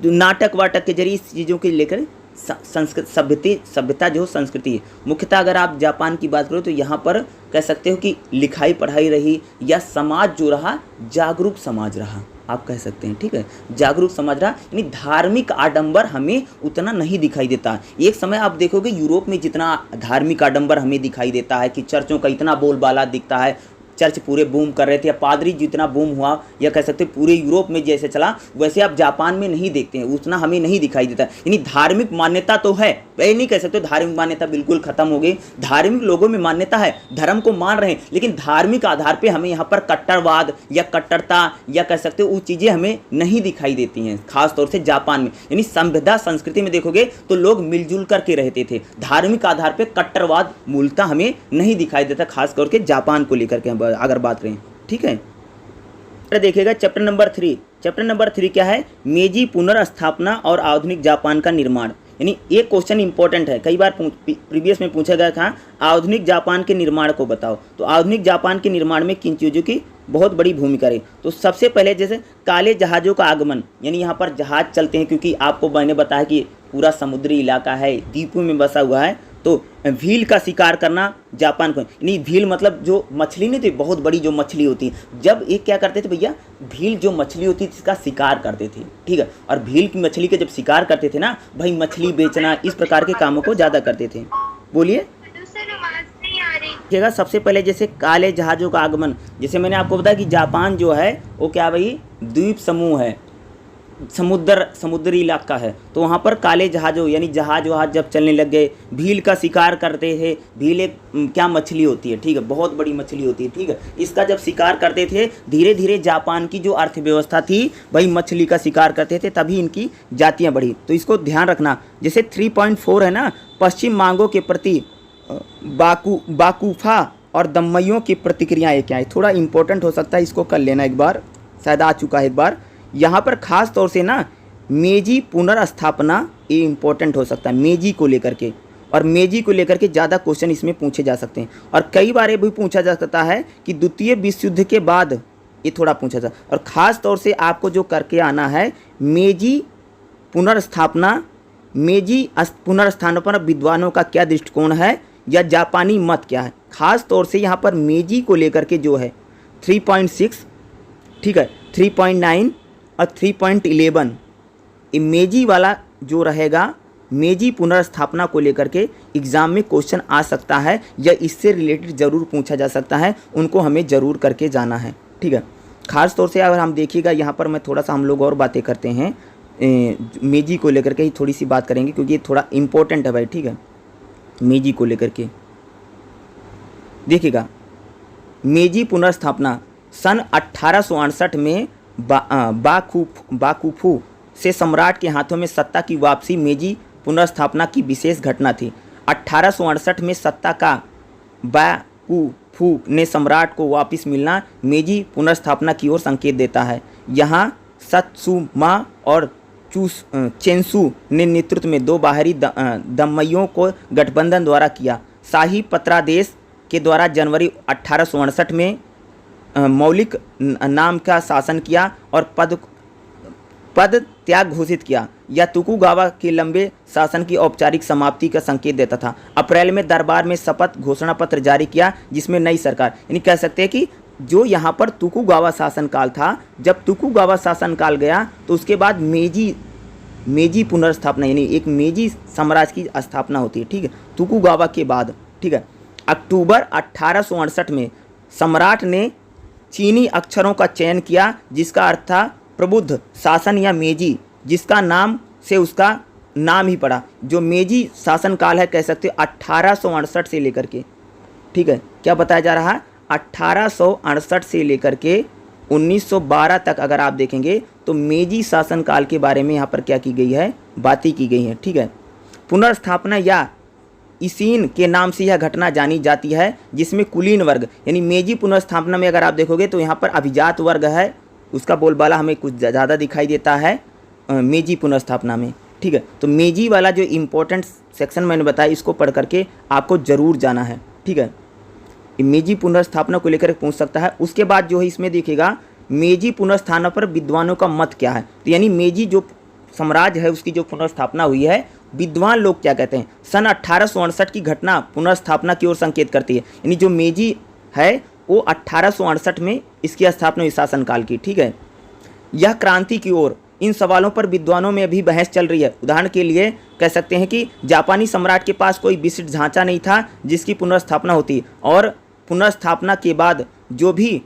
Speaker 1: जो नाटक वाटक के जरिए इस चीज़ों के लेकर सभ्यता जो संस्कृति है। मुख्यतः अगर आप जापान की बात करो तो यहाँ पर कह सकते हो कि लिखाई पढ़ाई रही, या समाज जो रहा जागरूक समाज रहा, आप कह सकते हैं, ठीक है। जागरूक समाज रहा, यानी धार्मिक आडंबर हमें उतना नहीं दिखाई देता। एक समय आप देखोगे यूरोप में जितना धार्मिक आडंबर हमें दिखाई देता है कि चर्चों का इतना बोलबाला दिखता है, चर्च पूरे बूम कर रहे थे, या पादरी जितना बूम हुआ, या कह सकते पूरे यूरोप में जैसे चला, वैसे आप जापान में नहीं देखते हैं, उतना हमें नहीं दिखाई देता। यानी धार्मिक मान्यता तो है, ये नहीं कह सकते धार्मिक मान्यता बिल्कुल खत्म हो गई। धार्मिक लोगों में मान्यता है, धर्म को मान रहे हैं, लेकिन धार्मिक आधार पर हमें यहाँ पर कट्टरवाद या कट्टरता या कह सकते वो चीज़ें हमें नहीं दिखाई देती हैं, खासतौर से जापान में। यानी सभ्यता संस्कृति में देखोगे तो लोग मिलजुल करके रहते थे, धार्मिक आधार पर कट्टरवाद मूलतः हमें नहीं दिखाई देता, खास करके जापान को लेकर के अगर बात करें, ठीक है। देखिएगा चैप्टर नंबर 3। चैप्टर नंबर 3 क्या है, मेजी पुनर्स्थापना और आधुनिक जापान का निर्माण। यानी एक क्वेश्चन इंपॉर्टेंट है, कई बार प्रीवियस में पूछा गया था, आधुनिक जापान के निर्माण को बताओ। तो आधुनिक जापान के निर्माण में किन चीज़ों की बहुत बड़ी भूमिका रही। तो सबसे पहले जैसे काले जहाज़ों का आगमन, यानी यहाँ पर जहाज़ चलते हैं, क्योंकि आपको मैंने बताया कि पूरा समुद्री इलाका है, द्वीपों में बसा हुआ है, तो भील का शिकार करना जापान को, यानी भील मतलब जो मछली नहीं थी, बहुत बड़ी जो मछली होती है, जब एक क्या करते थे भैया, भील जो मछली होती थी इसका शिकार करते थे, ठीक है। और भील की मछली के जब शिकार करते थे ना भाई, मछली बेचना, इस प्रकार के कामों को ज़्यादा करते थे। बोलिए। देखिएगा सबसे पहले जैसे काले जहाज़ों का आगमन, जैसे मैंने आपको बताया कि जापान जो है वो क्या भाई द्वीप समूह है, समुद्री इलाका है, तो वहाँ पर काले जहाज़ों यानी जहाज वहाज जब चलने लग गए, भील का शिकार करते थे। भील एक क्या मछली होती है, ठीक है, बहुत बड़ी मछली होती है, ठीक है। इसका जब शिकार करते थे, धीरे धीरे जापान की जो अर्थव्यवस्था थी वही मछली का शिकार करते थे, तभी इनकी जातियाँ बढ़ी। तो इसको ध्यान रखना। जैसे 3.4 है ना, पश्चिम मांगों के प्रति बाकूफा और दम्मइयों की प्रतिक्रियाएँ क्या है, थोड़ा इंपॉर्टेंट हो सकता है, इसको कर लेना एक बार, शायद आ चुका है एक बार। यहाँ पर ख़ास तौर से ना मेजी पुनर्स्थापना ये इम्पोर्टेंट हो सकता है, मेजी को लेकर के, और मेजी को लेकर के ज़्यादा क्वेश्चन इसमें पूछे जा सकते हैं। और कई बार ये भी पूछा जा सकता है कि द्वितीय विश्व युद्ध के बाद, ये थोड़ा पूछा जा, और ख़ास तौर से आपको जो करके आना है मेजी पुनर्स्थापना, मेजी पुनर्स्थापना पर विद्वानों का क्या दृष्टिकोण है या जापानी मत क्या है। ख़ास तौर से यहाँ पर मेजी को लेकर के जो है 3.6, ठीक है, 3.9 और 3.11, ये मेजी वाला जो रहेगा, मेजी पुनर्स्थापना को लेकर के एग्ज़ाम में क्वेश्चन आ सकता है या इससे रिलेटेड ज़रूर पूछा जा सकता है, उनको हमें ज़रूर करके जाना है, ठीक है। ख़ास तौर से अगर हम देखिएगा यहाँ पर, मैं थोड़ा सा हम लोग और बातें करते हैं, मेजी को लेकर के ही थोड़ी सी बात करेंगे क्योंकि ये थोड़ा इम्पोर्टेंट है भाई, ठीक है। मेजी को लेकर के देखिएगा, मेजी पुनर्स्थापना सन 1868 में बाकुफू से सम्राट के हाथों में सत्ता की वापसी मेजी पुनर्स्थापना की विशेष घटना थी। 1868 में सत्ता का बाकुफू ने सम्राट को वापस मिलना मेजी पुनर्स्थापना की ओर संकेत देता है। यहाँ सत्सुमा और चेंसू ने नेतृत्व में दो बाहरी दम्मइयों को गठबंधन द्वारा किया। शाही पत्रादेश के द्वारा जनवरी 1868 में मौलिक नाम का शासन किया और पद त्याग घोषित किया। यह तोकुगावा के लंबे शासन की औपचारिक समाप्ति का संकेत देता था। अप्रैल में दरबार में शपथ घोषणा पत्र जारी किया जिसमें नई सरकार, यानी कह सकते हैं कि जो यहाँ पर तोकुगावा शासनकाल था, जब तोकुगावा शासनकाल गया तो उसके बाद मेजी पुनर्स्थापना यानी एक मेजी साम्राज्य की स्थापना होती है, ठीक है, तोकुगावा के बाद, ठीक है। अक्टूबर 1868 में सम्राट ने चीनी अक्षरों का चयन किया जिसका अर्थ था प्रबुद्ध शासन या मेजी, जिसका नाम से उसका नाम ही पड़ा। जो मेजी शासनकाल है कह सकते 1868 से लेकर के, ठीक है, क्या बताया जा रहा है, 1868 से लेकर के 1912 तक अगर आप देखेंगे तो मेजी शासनकाल के बारे में यहाँ पर क्या की गई है, बातें की गई हैं, ठीक है। पुनर्स्थापना या इसीन के नाम से यह घटना जानी जाती है जिसमें कुलीन वर्ग यानी मेजी पुनर्स्थापना में अगर आप देखोगे तो यहाँ पर अभिजात वर्ग है, उसका बोलबाला हमें कुछ ज़्यादा दिखाई देता है मेजी पुनर्स्थापना में, ठीक है। तो मेजी वाला जो इम्पोर्टेंट सेक्शन मैंने बताया इसको पढ़ करके आपको ज़रूर जाना है, ठीक है। मेजी पुनर्स्थापना को लेकर पूछ सकता है। उसके बाद जो है इसमें देखिएगा मेजी पुनर्स्थापना पर विद्वानों का मत क्या है, तो यानी मेजी जो साम्राज्य है उसकी जो पुनर्स्थापना हुई है, विद्वान लोग क्या कहते हैं। सन 1868 की घटना पुनर्स्थापना की ओर संकेत करती है, यानी जो मेजी है वो 1868 में इसकी स्थापना हुई शासनकाल की, ठीक है। यह क्रांति की ओर, इन सवालों पर विद्वानों में भी बहस चल रही है। उदाहरण के लिए कह सकते हैं कि जापानी सम्राट के पास कोई विशिष्ट ढांचा नहीं था जिसकी पुनर्स्थापना होती, और पुनर्स्थापना के बाद जो भी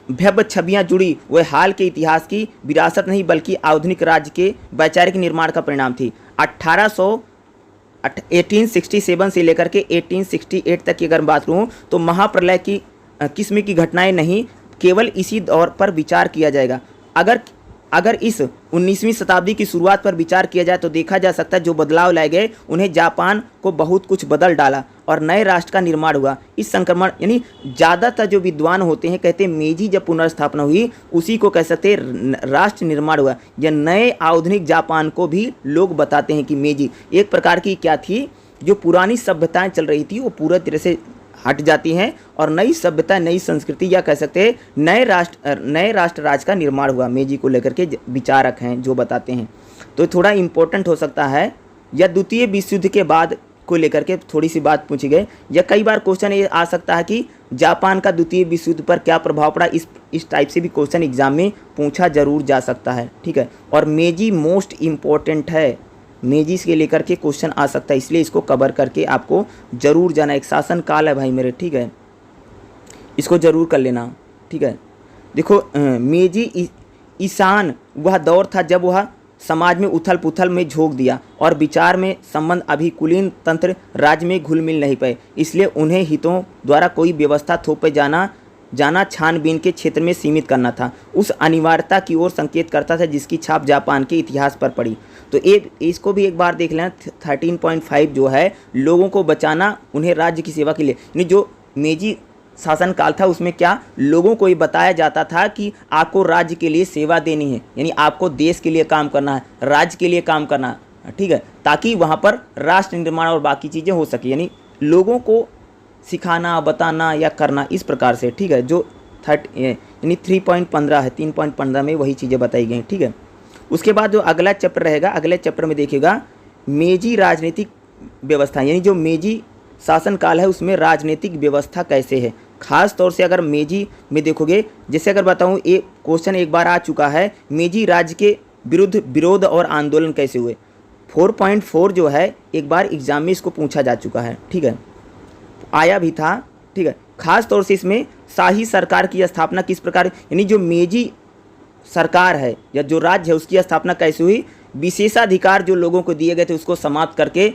Speaker 1: भव्य छवियाँ जुड़ी वह हाल के इतिहास की विरासत नहीं बल्कि आधुनिक राज्य के वैचारिक निर्माण का परिणाम थी। 1867 से लेकर के 1868 तक की अगर बात करूँ तो महाप्रलय की किस्म की घटनाएं नहीं, केवल इसी दौर पर विचार किया जाएगा। अगर इस 19वीं शताब्दी की शुरुआत पर विचार किया जाए तो देखा जा सकता है जो बदलाव लाए गए उन्हें जापान को बहुत कुछ बदल डाला और नए राष्ट्र का निर्माण हुआ। इस संक्रमण यानी ज़्यादातर जो विद्वान होते हैं कहते हैं मेजी जब पुनर्स्थापना हुई उसी को कह सकते हैं राष्ट्र निर्माण हुआ, या नए आधुनिक जापान को भी लोग बताते हैं कि मेजी एक प्रकार की क्या थी, जो पुरानी सभ्यताएँ चल रही थी वो पूरा तरह से हट जाती हैं और नई सभ्यता, नई संस्कृति या कह सकते हैं नए राष्ट्र राज का निर्माण हुआ। मेजी को लेकर के विचारक हैं जो बताते हैं, तो थोड़ा इम्पोर्टेंट हो सकता है। या द्वितीय विश्व युद्ध के बाद को लेकर के थोड़ी सी बात पूछी गई, या कई बार क्वेश्चन ये आ सकता है कि जापान का द्वितीय विश्व युद्ध पर क्या प्रभाव पड़ा, इस टाइप से भी क्वेश्चन एग्जाम में पूछा जरूर जा सकता है, ठीक है। और मेजी मोस्ट इम्पोर्टेंट है, मेजी के लेकर के क्वेश्चन आ सकता है, इसलिए इसको कवर करके आपको जरूर जाना। एक शासन काल है भाई मेरे, ठीक है, इसको जरूर कर लेना, ठीक है। देखो मेजी ईशान वह दौर था जब वह समाज में उथल पुथल में झोंक दिया और विचार में संबंध अभिकुलीन तंत्र राज्य में घुल मिल नहीं पाए, इसलिए उन्हें हितों द्वारा कोई व्यवस्था थोपे जाना छानबीन के क्षेत्र में सीमित करना था। उस अनिवार्यता की ओर संकेत करता था जिसकी छाप जापान के इतिहास पर पड़ी। तो इसको भी एक बार देख लेना। 13.5 जो है लोगों को बचाना, उन्हें राज्य की सेवा के लिए, यानी जो मेजी शासन काल था उसमें क्या लोगों को ये बताया जाता था कि आपको राज्य के लिए सेवा देनी है, यानी आपको देश के लिए काम करना है, राज्य के लिए काम करना है, ठीक है, ताकि वहाँ पर राष्ट्र निर्माण और बाकी चीज़ें हो सके, यानी लोगों को सिखाना बताना या करना इस प्रकार से, ठीक है। जो यानी 3.15 है, 3.15 में वही चीज़ें बताई गई, ठीक है। उसके बाद जो अगला चैप्टर रहेगा, अगले चैप्टर में देखिएगा मेजी राजनीतिक व्यवस्था, यानी जो मेजी शासन काल है उसमें राजनीतिक व्यवस्था कैसे है। खास तौर से अगर मेजी में देखोगे, जैसे अगर बताऊं, ये क्वेश्चन एक बार आ चुका है, मेजी राज्य के विरुद्ध विरोध और आंदोलन कैसे हुए। 4.4 जो है एक बार एग्जाम में इसको पूछा जा चुका है, ठीक है, आया भी था, ठीक है। खास तौर से इसमें शाही सरकार की स्थापना किस प्रकार, यानी जो मेजी सरकार है या जो राज्य है उसकी स्थापना कैसे हुई, विशेषाधिकार जो लोगों को दिए गए थे उसको समाप्त करके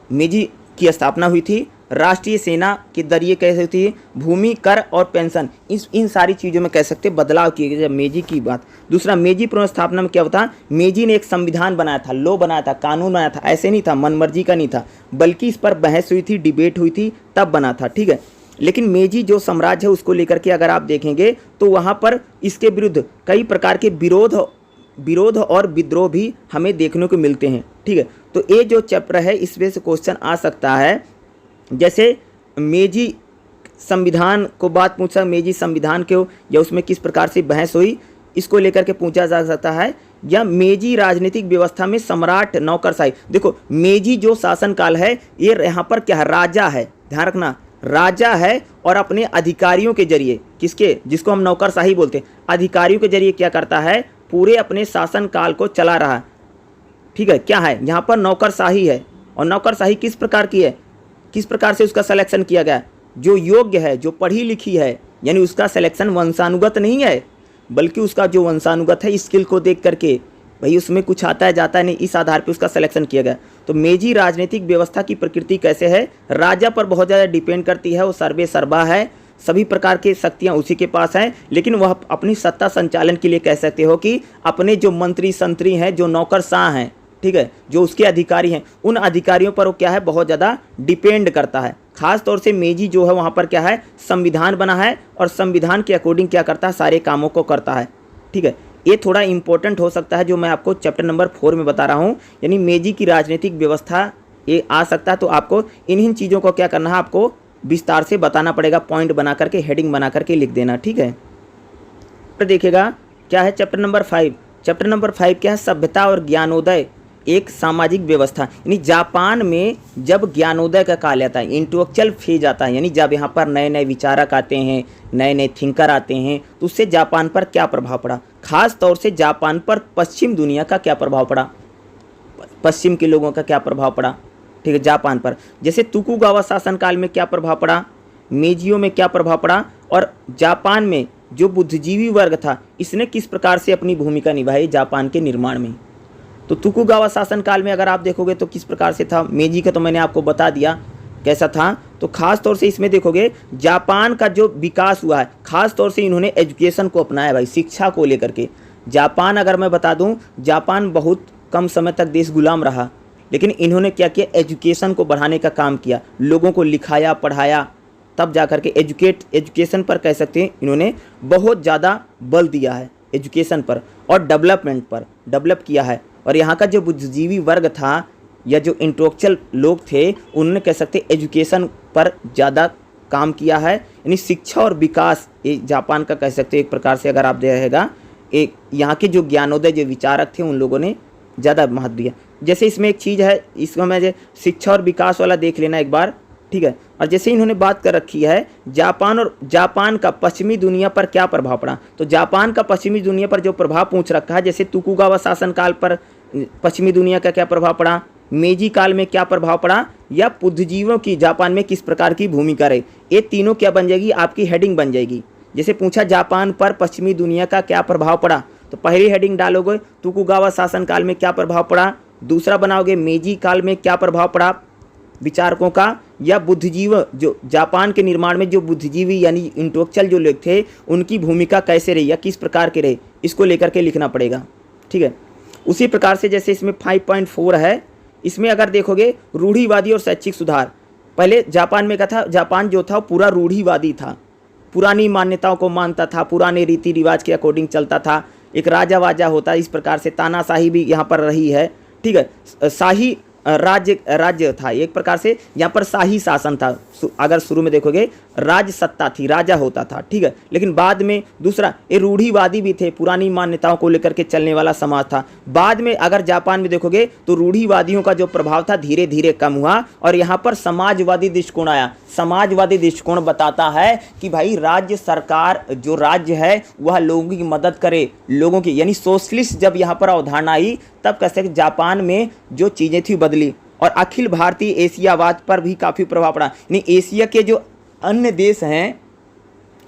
Speaker 1: मेजी की स्थापना हुई थी। राष्ट्रीय सेना के जरिए कैसे थी, भूमि कर और पेंशन, इन सारी चीज़ों में कह सकते बदलाव किए गए जब मेजी की बात। दूसरा, मेजी पुनर्स्थापना में क्या होता, मेजी ने एक संविधान बनाया था, लॉ बनाया था, कानून बनाया था, ऐसे नहीं था, मनमर्जी का नहीं था, बल्कि इस पर बहस हुई थी, डिबेट हुई थी, तब बना था, ठीक है। लेकिन मेजी जो साम्राज्य है उसको लेकर के अगर आप देखेंगे तो वहाँ पर इसके विरुद्ध कई प्रकार के विरोध और विद्रोह भी हमें देखने को मिलते हैं, ठीक है। तो ये जो चैप्टर है इसमें से क्वेश्चन आ सकता है, जैसे मेजी संविधान को बात पूछा, मेजी संविधान क्यों या उसमें किस प्रकार से बहस हुई, इसको लेकर के पूछा जा सकता है। या मेजी राजनीतिक व्यवस्था में सम्राट नौकरशाही, देखो मेजी जो शासन काल है ये यहाँ पर क्या है, राजा है, ध्यान रखना, राजा है और अपने अधिकारियों के जरिए, किसके, जिसको हम नौकरशाही बोलते हैं, अधिकारियों के जरिए क्या करता है, पूरे अपने शासन काल को चला रहा है, ठीक है। क्या है यहाँ पर नौकरशाही है, और नौकरशाही किस प्रकार की है, किस प्रकार से उसका सिलेक्शन किया गया, जो योग्य है, जो पढ़ी लिखी है, यानी उसका सिलेक्शन वंशानुगत नहीं है, बल्कि उसका जो वंशानुगत है स्किल को देख करके, भाई उसमें कुछ आता है जाता है नहीं, इस आधार पे उसका सिलेक्शन किया गया। तो मेजी राजनीतिक व्यवस्था की प्रकृति कैसे है, राजा पर बहुत ज़्यादा डिपेंड करती है, वो सर्वे सर्वा है, सभी प्रकार की शक्तियाँ उसी के पास हैं, लेकिन वह अपनी सत्ता संचालन के लिए कह सकते हो कि अपने जो मंत्री संतरी हैं, जो नौकरशाह हैं, ठीक है, जो उसके अधिकारी हैं, उन अधिकारियों पर वो क्या है, बहुत ज़्यादा डिपेंड करता है। खास तौर से मेजी जो है वहाँ पर क्या है, संविधान बना है और संविधान के अकॉर्डिंग क्या करता है, सारे कामों को करता है, ठीक है। ये थोड़ा इंपॉर्टेंट हो सकता है जो मैं आपको चैप्टर नंबर 4 में बता रहा हूँ, यानी मेजी की राजनीतिक व्यवस्था ये आ सकता है। तो आपको इन्हीं चीज़ों को क्या करना है, आपको विस्तार से बताना पड़ेगा, पॉइंट बना करके, हेडिंग बना करके लिख देना, ठीक है। तो देखिएगा क्या है चैप्टर नंबर 5। चैप्टर नंबर 5 क्या है, सभ्यता और ज्ञानोदय एक सामाजिक व्यवस्था, यानी जापान में जब ज्ञानोदय का काल आता है, इंटेलेक्चुअल फेज आता है, यानी जब यहाँ पर नए नए विचारक आते हैं, नए नए थिंकर आते हैं, तो उससे जापान पर क्या प्रभाव पड़ा। खास तौर से जापान पर पश्चिम दुनिया का क्या प्रभाव पड़ा, पश्चिम के लोगों का क्या प्रभाव पड़ा, ठीक है, जापान पर। जैसे तुकुगावा शासनकाल में क्या प्रभाव पड़ा, मेजियो में क्या प्रभाव पड़ा, और जापान में जो बुद्धिजीवी वर्ग था इसने किस प्रकार से अपनी भूमिका निभाई जापान के निर्माण में। तो तुकुगावा शासनकाल में अगर आप देखोगे तो किस प्रकार से था, मेजी का तो मैंने आपको बता दिया कैसा था। तो खास तौर से इसमें देखोगे जापान का जो विकास हुआ है, खास तौर से इन्होंने एजुकेशन को अपनाया, भाई शिक्षा को लेकर के। जापान अगर मैं बता दूं, जापान बहुत कम समय तक देश गुलाम रहा, लेकिन इन्होंने क्या किया, एजुकेशन को बढ़ाने का काम किया, लोगों को लिखाया पढ़ाया, तब जा कर के एजुकेशन पर कह सकते हैं इन्होंने बहुत ज़्यादा बल दिया है, एजुकेशन पर और डेवलपमेंट पर डेवलप किया है। और यहाँ का जो बुद्धिजीवी वर्ग था या जो इंटेलेक्चुअल लोग थे, उन्होंने कह सकते एजुकेशन पर ज़्यादा काम किया है, यानी शिक्षा और विकास ये जापान का कह सकते एक प्रकार से अगर आप देखेगा, एक यहाँ के जो ज्ञानोदय जो विचारक थे उन लोगों ने ज़्यादा महत्व दिया। जैसे इसमें एक चीज़ है, इसको मैं शिक्षा और विकास वाला देख लेना एक बार, ठीक है। और जैसे इन्होंने बात कर रखी है जापान का पश्चिमी दुनिया पर क्या प्रभाव पड़ा, तो जापान का पश्चिमी दुनिया पर जो प्रभाव पूछ रखा है, जैसे तुकुगावा शासनकाल पर पश्चिमी दुनिया का क्या प्रभाव पड़ा, मेजी काल में क्या प्रभाव पड़ा, या बुद्धिजीवियों की जापान में किस प्रकार की भूमिका रही, ये तीनों क्या बन जाएगी, आपकी हेडिंग बन जाएगी। जैसे पूछा जापान पर पश्चिमी दुनिया का क्या प्रभाव पड़ा, तो पहली हेडिंग डालोगे तोकुगावा शासनकाल में क्या प्रभाव पड़ा, दूसरा बनाओगे मेजी काल में क्या प्रभाव पड़ा विचारकों का, या बुद्धिजीव जो जापान के निर्माण में जो बुद्धिजीवी यानी इंटेलेक्चुअल जो लोग थे उनकी भूमिका कैसे रही या किस प्रकार के रहे, इसको लेकर के लिखना पड़ेगा। ठीक है, उसी प्रकार से जैसे इसमें 5.4 है, इसमें अगर देखोगे रूढ़िवादी और शैक्षिक सुधार। पहले जापान में क्या था, जापान जो था पूरा रूढ़िवादी था, पुरानी मान्यताओं को मानता था, पुराने रीति रिवाज के अकॉर्डिंग चलता था, एक राजा वाजा होता, इस प्रकार से तानाशाही भी यहाँ पर रही है। ठीक है, शाही राज्य था, एक प्रकार से यहाँ पर शाही शासन था। अगर शुरू में देखोगे राज सत्ता थी, राजा होता था। ठीक है, लेकिन बाद में दूसरा ये रूढ़िवादी भी थे, पुरानी मान्यताओं को लेकर के चलने वाला समाज था। बाद में अगर जापान में देखोगे तो रूढ़िवादियों का जो प्रभाव था धीरे धीरे कम हुआ और यहाँ पर समाजवादी दृष्टिकोण आया। समाजवादी दृष्टिकोण बताता है कि भाई राज्य सरकार जो राज्य है वह लोगों की मदद करे, लोगों की यानी सोशलिस्ट जब यहाँ पर अवधारणा आई तब कैसे जापान में जो चीज़ें थी बदली और अखिल भारतीय एशियावाद पर भी काफ़ी प्रभाव पड़ा। यानी एशिया के जो अन्य देश हैं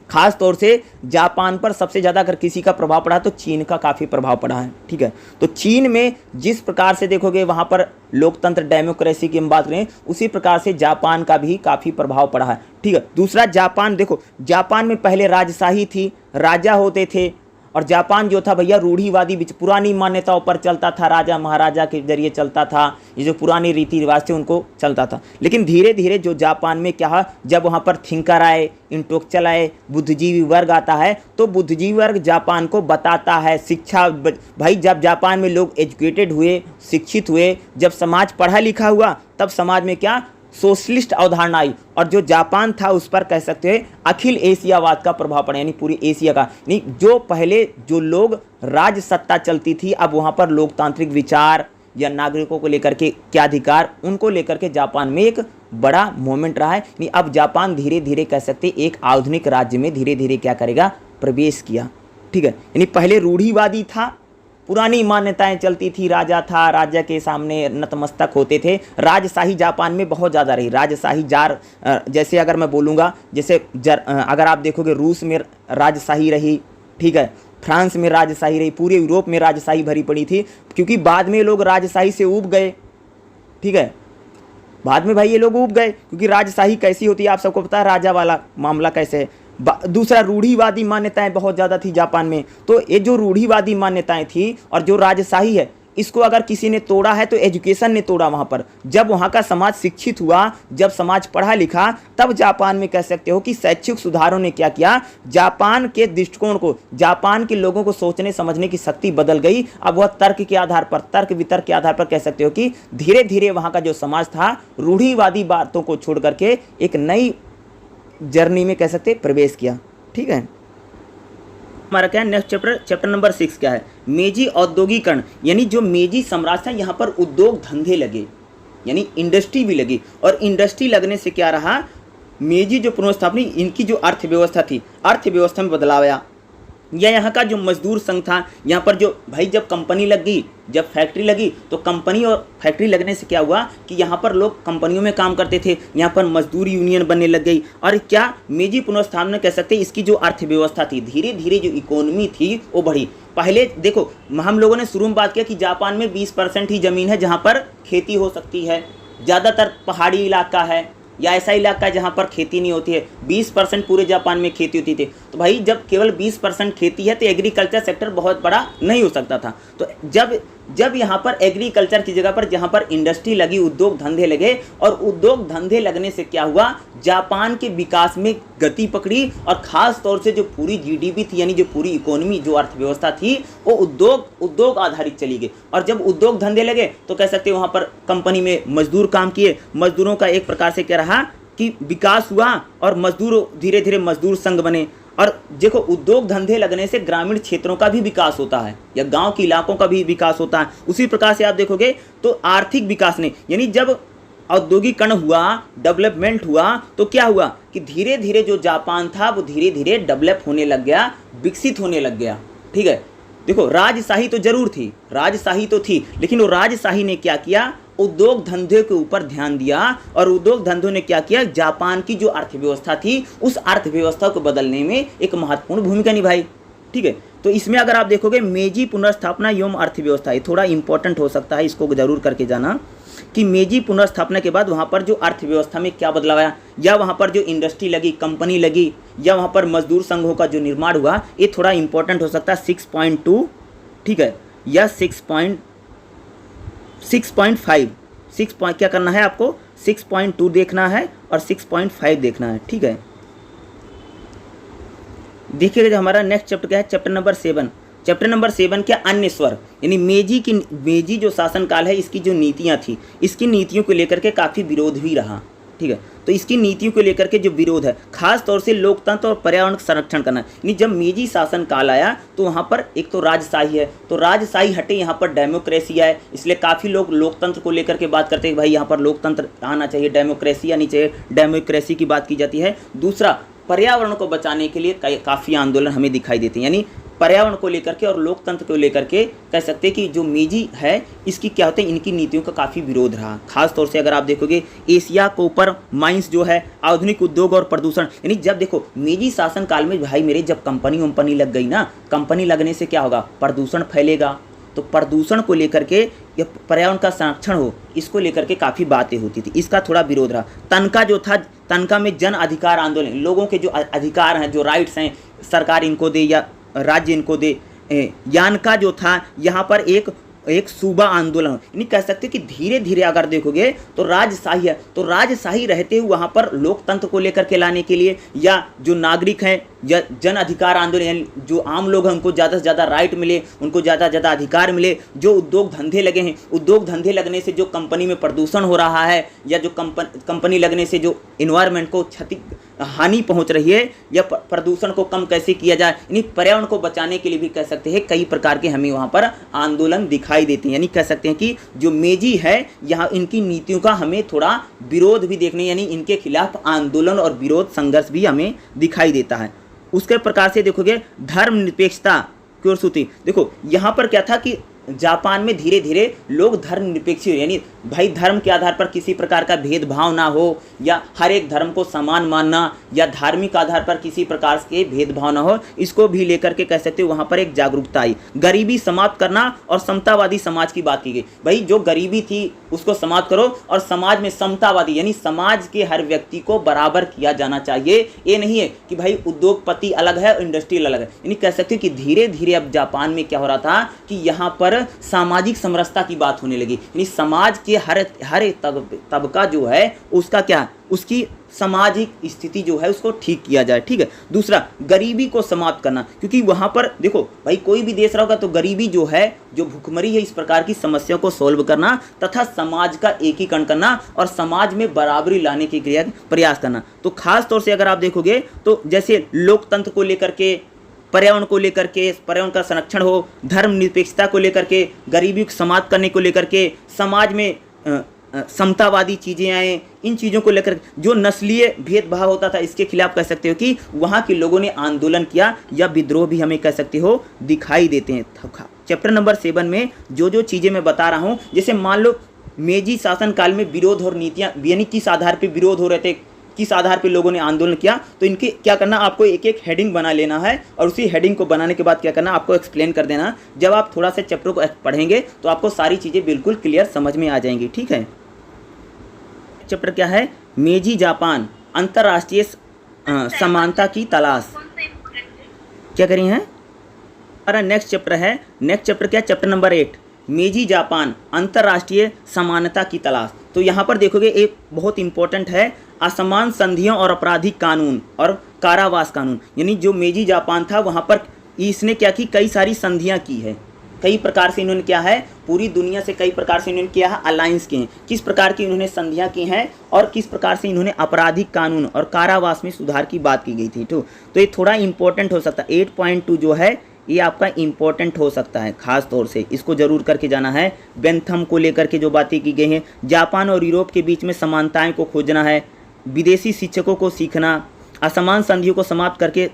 Speaker 1: खास तौर से जापान पर सबसे ज़्यादा अगर किसी का प्रभाव पड़ा तो चीन का काफ़ी प्रभाव पड़ा है। ठीक है, तो चीन में जिस प्रकार से देखोगे वहाँ पर लोकतंत्र डेमोक्रेसी की हम बात करें उसी प्रकार से जापान का भी काफ़ी प्रभाव पड़ा है। ठीक है, दूसरा जापान देखो, जापान में पहले राजशाही थी, राजा होते थे और जापान जो था भैया रूढ़िवादी पुरानी मान्यताओं पर चलता था, राजा महाराजा के जरिए चलता था, ये जो पुराने रीति रिवाज थे उनको चलता था। लेकिन धीरे धीरे जो जापान में क्या, जब वहाँ पर थिंकर आए, इंटेलेक्चुअल आए, बुद्धिजीवी वर्ग आता है तो बुद्धिजीवी वर्ग जापान को बताता है शिक्षा। भाई जब जापान में लोग एजुकेटेड हुए, शिक्षित हुए, जब समाज पढ़ा लिखा हुआ तब समाज में क्या सोशलिस्ट अवधारणा आई और जो जापान था उस पर कह सकते हैं अखिल एशियावाद का प्रभाव पड़ा, यानी पूरी एशिया का। यानी जो पहले जो लोग राज सत्ता चलती थी अब वहाँ पर लोकतांत्रिक विचार या नागरिकों को लेकर के क्या अधिकार, उनको लेकर के जापान में एक बड़ा मोमेंट रहा है। यानी अब जापान धीरे धीरे कह सकते एक आधुनिक राज्य में धीरे धीरे क्या करेगा, प्रवेश किया। ठीक है, यानी पहले रूढ़िवादी था, पुरानी मान्यताएं चलती थी, राजा था, राजा के सामने नतमस्तक होते थे। राजशाही जापान में बहुत ज़्यादा रही, राजशाही जार जैसे अगर मैं बोलूँगा जैसे अगर आप देखोगे रूस में राजशाही रही, ठीक है, फ्रांस में राजशाही रही, पूरे यूरोप में राजशाही भरी पड़ी थी क्योंकि बाद में लोग राजशाही से ऊब गए। ठीक है, बाद में भाई ये लोग ऊब गए क्योंकि राजशाही कैसी होती है आप सबको पता है, राजा वाला मामला कैसे है। दूसरा रूढ़िवादी मान्यताएं बहुत ज़्यादा थी जापान में, तो ये जो रूढ़िवादी मान्यताएं थी और जो राजशाही है इसको अगर किसी ने तोड़ा है तो एजुकेशन ने तोड़ा वहाँ पर। जब वहाँ का समाज शिक्षित हुआ, जब समाज पढ़ा लिखा, तब जापान में कह सकते हो कि शैक्षिक सुधारों ने क्या किया, जापान के दृष्टिकोण को, जापान के लोगों को सोचने समझने की शक्ति बदल गई। अब वह तर्क के आधार पर, तर्क वितर्क के आधार पर कह सकते हो कि धीरे धीरे वहाँ का जो समाज था रूढ़िवादी बातों को छोड़ करके एक नई जर्नी में कह सकते प्रवेश किया। ठीक है, हमारा क्या है नेक्स्ट चैप्टर नंबर 6 क्या है, मेजी औद्योगिकरण। यानी जो मेजी साम्राज्य था यहाँ पर उद्योग धंधे लगे, यानी इंडस्ट्री भी लगी और इंडस्ट्री लगने से क्या रहा, मेजी जो पुनर्स्थापना इनकी जो अर्थव्यवस्था थी, अर्थव्यवस्था में बदलाव आया। या यहाँ का जो मजदूर संघ था, यहाँ पर जो भाई जब कंपनी लग गई, जब फैक्ट्री लगी तो कंपनी और फैक्ट्री लगने से क्या हुआ कि यहाँ पर लोग कंपनियों में काम करते थे, यहाँ पर मजदूर यूनियन बनने लग गई। और क्या मेजी पुनर्स्थापना कह सकते हैं, इसकी जो अर्थव्यवस्था थी धीरे धीरे जो इकोनॉमी थी वो बढ़ी। पहले देखो हम लोगों ने शुरू में बात किया कि जापान में 20% ही ज़मीन है जहाँ पर खेती हो सकती है, ज़्यादातर पहाड़ी इलाका है या ऐसा इलाका है जहाँ पर खेती नहीं होती है। 20% पूरे जापान में खेती होती थी। तो भाई जब केवल 20% खेती है तो एग्रीकल्चर सेक्टर बहुत बड़ा नहीं हो सकता था। तो जब यहाँ पर एग्रीकल्चर की जगह पर जहाँ पर इंडस्ट्री लगी, उद्योग धंधे लगे और उद्योग धंधे लगने से क्या हुआ, जापान के विकास में गति पकड़ी और ख़ास तौर से जो पूरी जीडीपी थी यानी जो पूरी इकोनॉमी जो अर्थव्यवस्था थी वो उद्योग आधारित चली गई। और जब उद्योग धंधे लगे तो कह सकते हैं वहाँ पर कंपनी में मजदूर काम किए, मजदूरों का एक प्रकार से क्या रहा कि विकास हुआ और मजदूर धीरे धीरे मजदूर संघ बने। और देखो उद्योग धंधे लगने से ग्रामीण क्षेत्रों का भी विकास होता है या गांव के इलाकों का भी विकास होता है। उसी प्रकार से आप देखोगे तो आर्थिक विकास ने, यानी जब औद्योगिकरण हुआ, डेवलपमेंट हुआ तो क्या हुआ कि धीरे धीरे जो जापान था वो धीरे धीरे डेवलप होने लग गया, विकसित होने लग गया। ठीक है, देखो राजशाही तो जरूर थी, राजशाही तो थी, लेकिन वो राजशाही ने क्या किया, उद्योग धंधे के ऊपर ध्यान दिया और उद्योग धंधों ने क्या किया, जापान की जो अर्थव्यवस्था थी उस अर्थव्यवस्था को बदलने में एक महत्वपूर्ण भूमिका निभाई। ठीक है, तो इसमें अगर आप देखोगे मेजी पुनर्स्थापना एवं अर्थव्यवस्था, ये थोड़ा इंपॉर्टेंट हो सकता है, इसको जरूर करके जाना कि मेजी पुनर्स्थापना के बाद वहाँ पर जो अर्थव्यवस्था में क्या बदलाव आया, या वहाँ पर जो इंडस्ट्री लगी, कंपनी लगी, या वहाँ पर मजदूर संघों का जो निर्माण हुआ, ये थोड़ा इंपॉर्टेंट हो सकता है 6.2, ठीक है, या 6.5, 6 पॉइंट क्या करना है आपको, 6.2 देखना है और 6.5 देखना है, ठीक है। देखिएगा जो हमारा नेक्स्ट चैप्टर क्या है, चैप्टर नंबर 7। चैप्टर नंबर 7 क्या, अन्य स्वर, यानी मेजी जो शासनकाल है, इसकी जो नीतियाँ थी, इसकी नीतियों को लेकर के काफ़ी विरोध भी रहा, ठीक है। तो इसकी नीतियों को लेकर के जो विरोध है, खास तौर से लोकतंत्र और पर्यावरण का संरक्षण करना, यानी जब मेजी शासन काल आया तो वहाँ पर एक तो राजशाही है, तो राजशाही हटे, यहाँ पर डेमोक्रेसी आए, इसलिए काफ़ी लोग लोकतंत्र को लेकर के बात करते हैं, भाई यहाँ पर लोकतंत्र आना चाहिए, डेमोक्रेसी आनी चाहिए, डेमोक्रेसी की बात की जाती है। दूसरा, पर्यावरण को बचाने के लिए काफ़ी आंदोलन हमें दिखाई देते हैं, यानी पर्यावरण को लेकर के और लोकतंत्र को लेकर के कह सकते हैं कि जो मेजी है, इसकी क्या होते हैं, इनकी नीतियों का काफ़ी विरोध रहा। खास तौर से अगर आप देखोगे एशिया कोपर माइंस जो है, आधुनिक उद्योग और प्रदूषण, यानी जब देखो मेजी शासन काल में भाई मेरे जब कंपनी लग गई ना, कंपनी लगने से क्या होगा, प्रदूषण फैलेगा, तो प्रदूषण को लेकर के या पर्यावरण का संरक्षण हो, इसको लेकर के काफ़ी बातें होती थी, इसका थोड़ा विरोध रहा। तनका जो था, तनका में जन अधिकार आंदोलन, लोगों के जो अधिकार हैं, जो राइट्स हैं, सरकार इनको दे या राज्य इनको दे। यानका जो था, यहाँ पर एक सूबा आंदोलन, यानी कह सकते हैं कि धीरे धीरे अगर देखोगे तो राजशाही है, तो राजशाही रहते हुए वहाँ पर लोकतंत्र को लेकर के लाने के लिए, या जो नागरिक हैं, या जन अधिकार आंदोलन, यानी जो आम लोग हैं उनको ज़्यादा से ज़्यादा राइट मिले, उनको ज़्यादा से ज़्यादा अधिकार मिले, जो उद्योग धंधे लगे हैं, उद्योग धंधे लगने से जो कंपनी में प्रदूषण हो रहा है, या जो कंपनी लगने से जो इन्वायरमेंट को हानि पहुंच रही है, या प्रदूषण को कम कैसे किया जाए, यानी पर्यावरण को बचाने के लिए भी कह सकते हैं कई प्रकार के हमें वहाँ पर आंदोलन दिखाई देते हैं। यानी कह सकते हैं कि जो मेजी है, यहाँ इनकी नीतियों का हमें थोड़ा विरोध भी देखने, यानी इनके खिलाफ आंदोलन और विरोध संघर्ष भी हमें दिखाई देता है। उसके प्रकार से देखोगे धर्मनिरपेक्षता की ओर सूची, देखो यहाँ पर क्या था कि जापान में धीरे धीरे लोग धर्मनिरपेक्ष, यानी भाई धर्म के आधार पर किसी प्रकार का भेदभाव ना हो, या हर एक धर्म को समान मानना, या धार्मिक आधार पर किसी प्रकार के भेदभाव ना हो, इसको भी लेकर के कह सकते हो वहाँ पर एक जागरूकता आई। गरीबी समाप्त करना और समतावादी समाज की बात की गई, भाई जो गरीबी थी उसको समाप्त करो, और समाज में समतावादी, यानी समाज के हर व्यक्ति को बराबर किया जाना चाहिए। ये नहीं है कि भाई उद्योगपति अलग है और इंडस्ट्रियल अलग है, यानी कह सकते हो कि धीरे धीरे अब जापान में क्या हो रहा था कि यहाँ पर सामाजिक समरसता की बात होने लगी, यानी समाज के हर एक तबका जो है उसका क्या, उसकी सामाजिक स्थिति जो है उसको ठीक किया जाए, ठीक है। दूसरा, गरीबी को समाप्त करना, क्योंकि वहाँ पर देखो भाई कोई भी देश रहा होगा तो गरीबी जो है, जो भुखमरी है, इस प्रकार की समस्याओं को सोल्व करना तथा समाज का एकीकरण करना और समाज में बराबरी लाने के लिए प्रयास करना। तो खास तौर से अगर आप देखोगे तो जैसे लोकतंत्र को लेकर के, पर्यावरण को लेकर के, पर्यावरण का संरक्षण हो, धर्मनिरपेक्षता को लेकर के, गरीबी को समाप्त करने को लेकर के, समाज में समतावादी चीज़ें आए, इन चीज़ों को लेकर जो नस्लीय भेदभाव होता था इसके खिलाफ कह सकते हो कि वहाँ के लोगों ने आंदोलन किया, या विद्रोह भी हमें कह सकते हो दिखाई देते हैं। चैप्टर नंबर 7 में जो चीज़ें मैं बता रहा हूँ, जैसे मान लो मेजी शासनकाल में विरोध और नीतियाँ, यानी किस आधार पर विरोध हो रहे थे, किस आधार पे लोगों ने आंदोलन किया, तो इनके क्या करना, आपको एक एक हेडिंग बना लेना है, और उसी हेडिंग को बनाने के बाद क्या करना, आपको एक्सप्लेन कर देना। जब आप थोड़ा सा चैप्टर को पढ़ेंगे तो आपको सारी चीज़ें बिल्कुल क्लियर समझ में आ जाएंगी, ठीक है। चैप्टर क्या है, मेजी जापान अंतर्राष्ट्रीय समानता की तलाश, क्या करी है हमारा नेक्स्ट चैप्टर है। नेक्स्ट चैप्टर क्या, चैप्टर नंबर 8, मेजी जापान अंतर्राष्ट्रीय समानता की तलाश। तो यहाँ पर देखोगे एक बहुत इंपॉर्टेंट है, असमान संधियों और आपराधिक कानून और कारावास कानून, यानी जो मेजी जापान था वहाँ पर इसने क्या की, कई सारी संधियाँ की है, कई प्रकार से इन्होंने क्या है, पूरी दुनिया से कई प्रकार से इन्होंने क्या है, अलायंस किए हैं, किस प्रकार की इन्होंने संधियाँ की हैं, और किस प्रकार से इन्होंने आपराधिक कानून और कारावास में सुधार की बात की गई थी। तो ये थोड़ा इंपॉर्टेंट हो सकता है, 8.2 जो है ये आपका इंपॉर्टेंट हो सकता है, खास तौर से इसको जरूर करके जाना है। बेंथम को लेकर के जो बातें की गई हैं, जापान और यूरोप के बीच में समानताएं को खोजना है, विदेशी शिक्षकों को सीखना, असमान संधियों को समाप्त करके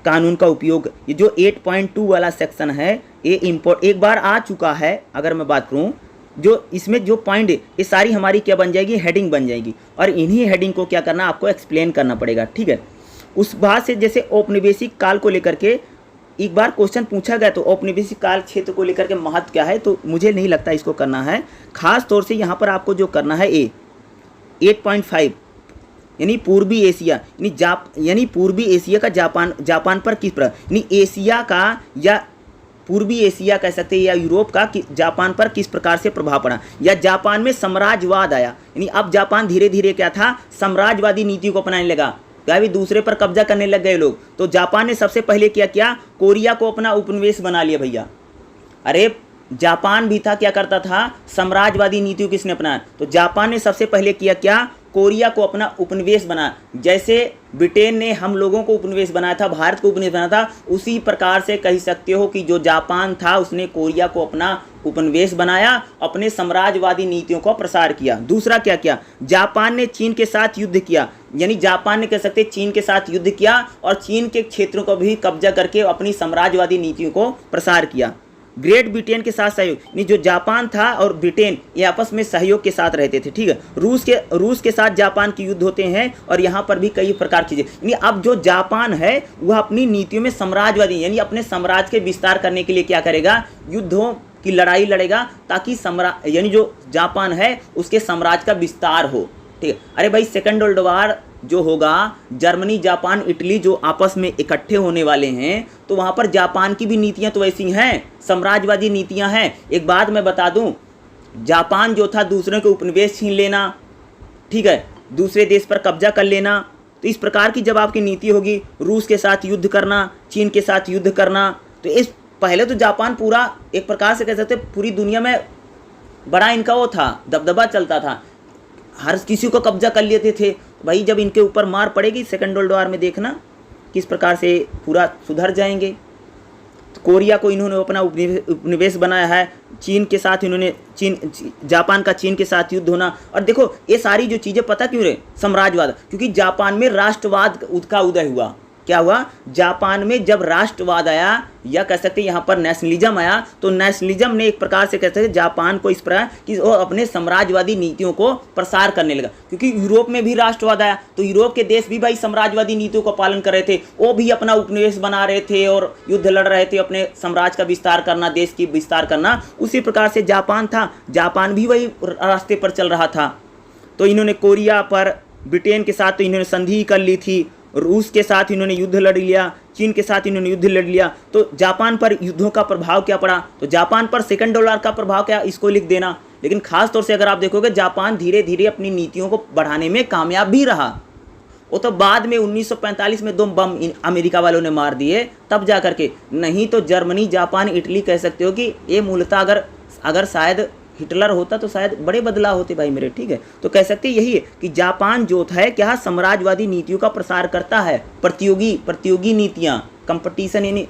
Speaker 1: कानून का उपयोग, ये जो 8.2 वाला सेक्शन है ये एक बार आ चुका है। अगर मैं बात करूँ जो इसमें जो पॉइंट है ये सारी हमारी क्या बन जाएगी, हेडिंग बन जाएगी, और इन्हीं हेडिंग को क्या करना आपको एक्सप्लेन करना पड़ेगा, ठीक है। उस बात से जैसे औपनिवेशिक काल को लेकर के एक बार क्वेश्चन पूछा गया तो औपनिवेशिक काल क्षेत्र को लेकर के महत्व क्या है, तो मुझे नहीं लगता इसको करना है। खास तौर से यहाँ पर आपको जो करना है 8.5 यानी पूर्वी एशिया यानी पूर्वी एशिया का जापान पर किस प्रकार, यानी एशिया का या पूर्वी एशिया कह सकते हैं या यूरोप का जापान पर किस प्रकार से प्रभाव पड़ा, या जापान में साम्राज्यवाद आया, यानी अब जापान धीरे धीरे क्या था, साम्राज्यवादी नीति को अपनाने लगा, क्या भी दूसरे पर कब्जा करने लग गए लोग। तो जापान ने सबसे पहले किया कोरिया को अपना उपनिवेश बना लिया भैया। अरे जापान भी था क्या करता था, साम्राज्यवादी नीतियों किसने अपनाया, तो जापान ने सबसे पहले किया कोरिया को अपना उपनिवेश बनाया। जैसे ब्रिटेन ने हम लोगों को उपनिवेश बनाया था, भारत को उपनिवेश बनाया था, उसी प्रकार से कह सकते हो कि जो जापान था उसने कोरिया को अपना उपनिवेश बनाया, अपने साम्राज्यवादी नीतियों का प्रसार किया। दूसरा क्या किया, जापान ने चीन के साथ युद्ध किया, यानी जापान ने कह सकते चीन के साथ युद्ध किया और चीन के क्षेत्रों को भी कब्जा करके अपनी साम्राज्यवादी नीतियों को प्रसार किया। ग्रेट ब्रिटेन के साथ सहयोग, यानी जो जापान था और ब्रिटेन ये आपस में सहयोग के साथ रहते थे, ठीक है। रूस के साथ जापान के युद्ध होते हैं और यहाँ पर भी कई प्रकार की चीजें, यानी अब जो जापान है वह अपनी नीतियों में साम्राज्यवादी यानी अपने साम्राज्य के विस्तार करने के लिए क्या करेगा, युद्धों की लड़ाई लड़ेगा ताकि यानी जो जापान है उसके साम्राज्य का विस्तार हो, ठीक है। अरे भाई सेकंड वर्ल्ड वॉर जो होगा, जर्मनी जापान इटली जो आपस में इकट्ठे होने वाले हैं, तो वहाँ पर जापान की भी नीतियाँ तो ऐसी हैं, साम्राज्यवादी नीतियाँ हैं। एक बात मैं बता दूं, जापान जो था दूसरों के उपनिवेश छीन लेना, ठीक है, दूसरे देश पर कब्जा कर लेना, तो इस प्रकार की जब आपकी नीति होगी, रूस के साथ युद्ध करना, चीन के साथ युद्ध करना, तो इस पहले तो जापान पूरा एक प्रकार से कह सकते पूरी दुनिया में बड़ा इनका वो था, दबदबा चलता था, हर किसी को कब्जा कर लेते थे। भाई जब इनके ऊपर मार पड़ेगी सेकंड वर्ल्ड वॉर में, देखना किस प्रकार से पूरा सुधर जाएंगे। तो कोरिया को इन्होंने अपना उपनिवेश बनाया है, चीन के साथ इन्होंने जापान का चीन के साथ युद्ध होना, और देखो ये सारी जो चीज़ें पता क्यों रहे, साम्राज्यवाद, क्योंकि जापान में राष्ट्रवाद का उदय हुआ। क्या हुआ, जापान में जब राष्ट्रवाद आया या कह सकते हैं यहाँ पर नेशनलिज्म आया, तो नेशनलिज्म ने एक प्रकार से कह सकते हैं जापान को इस प्रकार कि वो अपने साम्राज्यवादी नीतियों को प्रसार करने लगा, क्योंकि यूरोप में भी राष्ट्रवाद आया तो यूरोप के देश भी भाई साम्राज्यवादी नीतियों का पालन कर रहे थे, वो भी अपना उपनिवेश बना रहे थे और युद्ध लड़ रहे थे, अपने साम्राज्य का विस्तार करना, देश की विस्तार करना। उसी प्रकार से जापान था, जापान भी वही रास्ते पर चल रहा था। तो इन्होंने कोरिया पर ब्रिटेन के साथ तो इन्होंने संधि कर ली थी, रूस के साथ इन्होंने युद्ध लड़ लिया, चीन के साथ इन्होंने युद्ध लड़ लिया, तो जापान पर युद्धों का प्रभाव क्या पड़ा, तो जापान पर सेकंड वर्ल्ड वॉर का प्रभाव क्या, इसको लिख देना। लेकिन खास तौर से अगर आप देखोगे जापान धीरे धीरे अपनी नीतियों को बढ़ाने में कामयाब भी रहा। वो तो बाद में 1945 में 2 बम अमेरिका वालों ने मार दिए तब जा करके, नहीं तो जर्मनी जापान इटली कह सकते हो कि ये मूलतः अगर शायद हिटलर होता तो शायद बड़े बदलाव होते भाई मेरे, ठीक है। तो कह सकते यही है कि जापान जो है क्या साम्राज्यवादी नीतियों का प्रसार करता है, प्रतियोगी नीतियाँ, कंपटीशन, यानी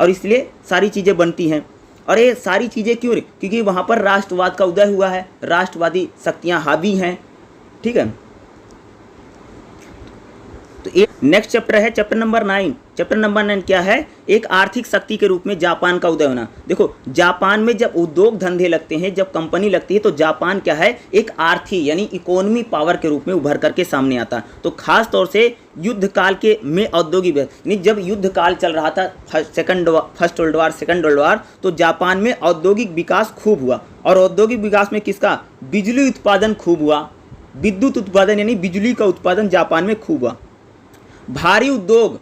Speaker 1: और इसलिए सारी चीज़ें बनती हैं। और ये सारी चीज़ें क्यों, क्योंकि वहाँ पर राष्ट्रवाद का उदय हुआ है, राष्ट्रवादी शक्तियाँ हावी हैं, ठीक है। तो एक नेक्स्ट चैप्टर है चैप्टर नंबर 9। चैप्टर नंबर 9 क्या है, एक आर्थिक शक्ति के रूप में जापान का उदय होना। देखो जापान में जब उद्योग धंधे लगते हैं, जब कंपनी लगती है, तो जापान क्या है, एक आर्थिक यानी इकोनॉमी पावर के रूप में उभर करके सामने आता है। तो खास तौर से युद्ध काल के में औद्योगिक यानी जब युद्ध काल चल रहा था, first world war, second world war, तो जापान में औद्योगिक विकास खूब हुआ। और औद्योगिक विकास में किसका, बिजली उत्पादन खूब हुआ, विद्युत उत्पादन यानी बिजली का उत्पादन जापान में खूब हुआ। भारी उद्योग,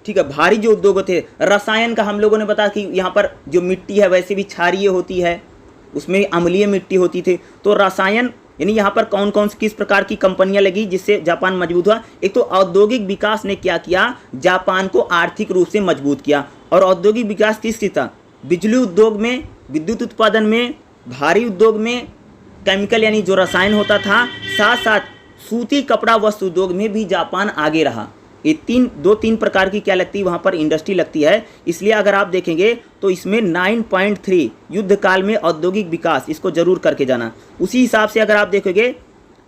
Speaker 1: ठीक है, भारी जो उद्योग थे, रसायन का हम लोगों ने बताया कि यहाँ पर जो मिट्टी है वैसे भी क्षारीय होती है, उसमें अम्लीय मिट्टी होती थी। तो रसायन यानी यहाँ पर कौन कौन किस प्रकार की कंपनियां लगी जिससे जापान मजबूत हुआ। एक तो औद्योगिक विकास ने क्या किया, जापान को आर्थिक रूप से मजबूत किया। और औद्योगिक विकास किस था, बिजली उद्योग में, विद्युत उत्पादन में, भारी उद्योग में, केमिकल यानी जो रसायन होता था, साथ साथ सूती कपड़ा वस्त्र उद्योग में भी जापान आगे रहा। ये 3 प्रकार की क्या लगती है वहाँ पर इंडस्ट्री लगती है। इसलिए अगर आप देखेंगे तो इसमें 9.3 युद्ध काल में औद्योगिक विकास, इसको जरूर करके जाना। उसी हिसाब से अगर आप देखोगे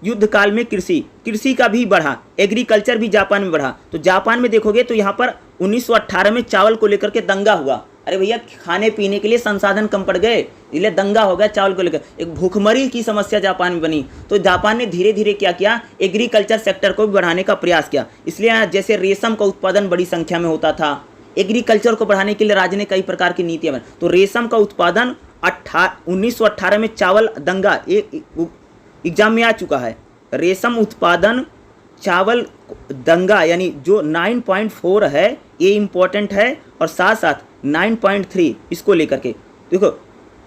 Speaker 1: युद्ध काल में कृषि का भी बढ़ा, एग्रीकल्चर भी जापान में बढ़ा। तो जापान में देखोगे तो यहाँ पर 1918 में चावल को लेकर के दंगा हुआ। अरे भैया खाने पीने के लिए संसाधन कम पड़ गए, इसलिए दंगा हो गया चावल को लेकर, एक भूखमरी की समस्या जापान में बनी। तो जापान ने धीरे धीरे क्या किया, एग्रीकल्चर सेक्टर को भी बढ़ाने का प्रयास किया। इसलिए जैसे रेशम का उत्पादन बड़ी संख्या में होता था, एग्रीकल्चर को बढ़ाने के लिए राज्य ने कई प्रकार की नीतियां बनाई। तो रेशम का उत्पादन 1918 में चावल दंगा एग्जाम में आ चुका है। रेशम उत्पादन चावल दंगा यानी जो 9.4 है ये इंपॉर्टेंट है, और साथ साथ 9.3 इसको लेकर के देखो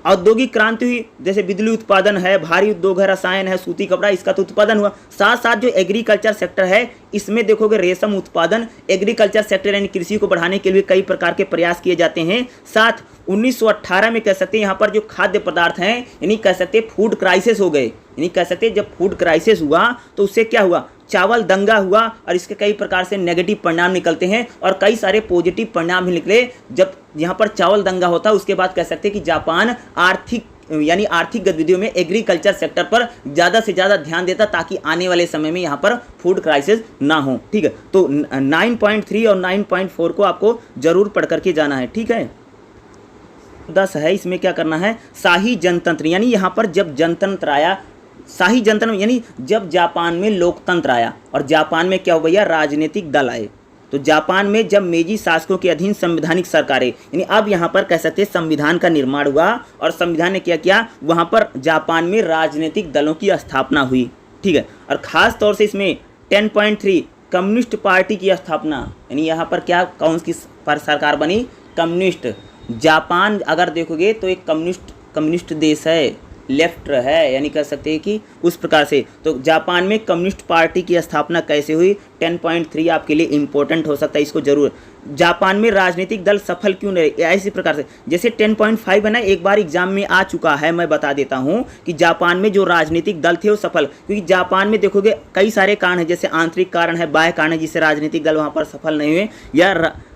Speaker 1: औद्योगिक क्रांति हुई, जैसे बिजली उत्पादन है, भारी उद्योग है, रसायन है, सूती कपड़ा, इसका तो उत्पादन हुआ। साथ साथ जो एग्रीकल्चर सेक्टर है इसमें देखोगे रेशम उत्पादन, एग्रीकल्चर सेक्टर यानी कृषि को बढ़ाने के लिए कई प्रकार के प्रयास किए जाते हैं। साथ 1918 में कह सकते हैं यहाँ पर जो खाद्य पदार्थ हैं यानी कह सकते हैं फूड क्राइसिस हो गए, यानी कह सकते हैं जब फूड क्राइसिस हुआ तो उससे क्या हुआ, चावल दंगा हुआ, और इसके कई प्रकार से नेगेटिव परिणाम निकलते हैं और कई सारे पॉजिटिव परिणाम भी निकले। जब यहाँ पर चावल दंगा होता है उसके बाद कह सकते हैं कि जापान आर्थिक गतिविधियों में एग्रीकल्चर सेक्टर पर ज़्यादा से ज़्यादा ध्यान देता ताकि आने वाले समय में यहाँ पर फूड क्राइसिस ना हो। ठीक है, तो 9.3 और 9.4 को आपको जरूर पढ़ करके जाना है। ठीक है, 10 है, इसमें क्या करना है, शाही जनतंत्र यानी यहाँ पर जब जनतंत्र आया, शाही जनतंत्र यानी जब जापान में लोकतंत्र आया और जापान में क्या हो भैया, राजनीतिक दल आए। तो जापान में जब मेजी शासकों के अधीन संवैधानिक सरकारें यानी अब यहाँ पर कह सकते हैं संविधान का निर्माण हुआ और संविधान ने क्या किया, वहाँ पर जापान में राजनीतिक दलों की स्थापना हुई। ठीक है, और ख़ास तौर से इसमें 10.3 कम्युनिस्ट पार्टी की स्थापना, यानी यहाँ पर क्या कौन सी पर सरकार बनी, कम्युनिस्ट। जापान अगर देखोगे तो एक कम्युनिस्ट देश है, लेफ्ट है, यानी कह सकते हैं कि उस प्रकार से। तो जापान में कम्युनिस्ट पार्टी की स्थापना कैसे हुई, 10.3 आपके लिए इंपॉर्टेंट हो सकता है, इसको जरूर। जापान में राजनीतिक दल सफल क्यों नहीं, ऐसी प्रकार से जैसे 10.5 है ना, एक बार एग्जाम में आ चुका है, मैं बता देता हूं कि जापान में जो राजनीतिक दल थे वो सफल, क्योंकि जापान में देखोगे कई सारे कारण हैं, जैसे आंतरिक कारण है, बाह्य कारण है, जिससे राजनीतिक दल वहां पर सफल नहीं हुए, या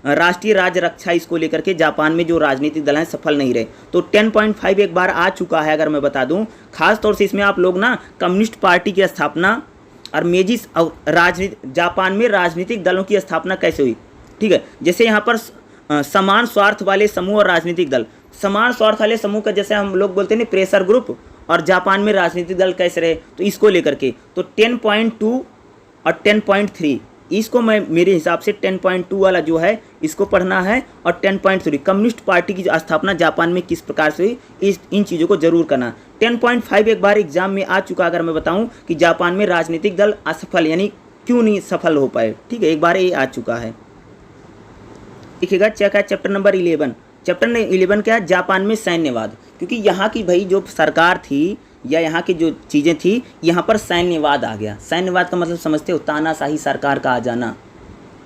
Speaker 1: राष्ट्रीय राज्य रक्षा, इसको लेकर के जापान में जो राजनीतिक दल हैं सफल नहीं रहे। तो 10.5 एक बार आ चुका है, अगर मैं बता दूं। खास तौर से इसमें आप लोग ना कम्युनिस्ट पार्टी की स्थापना और मेजी जापान में राजनीतिक दलों की स्थापना कैसे हुई। ठीक है, जैसे यहाँ पर समान स्वार्थ वाले समूह और राजनीतिक दल, समान स्वार्थ वाले समूह का जैसे हम लोग बोलते हैं ना प्रेशर ग्रुप, और जापान में राजनीतिक दल कैसे रहे, तो इसको लेकर के तो 10.2 और 10.3 इसको मैं मेरे हिसाब से 10.2 वाला जो है इसको पढ़ना है, और 10.3 कम्युनिस्ट पार्टी की स्थापना जापान में किस प्रकार से हुई, इन चीज़ों को जरूर करना। 10.5 एक बार एग्जाम में आ चुका, अगर मैं बताऊं कि जापान में राजनीतिक दल असफल यानी क्यों नहीं सफल हो पाए। ठीक है, एक बार ये आ चुका है। देखिएगा चैप्टर नंबर 11, चैप्टर 11 क्या है, जापान में सैन्यवाद। क्योंकि यहाँ की भाई जो सरकार थी या यहाँ की जो चीज़ें थी, यहाँ पर सैन्यवाद आ गया। सैन्यवाद का मतलब समझते हो, तानाशाही सरकार का आ जाना।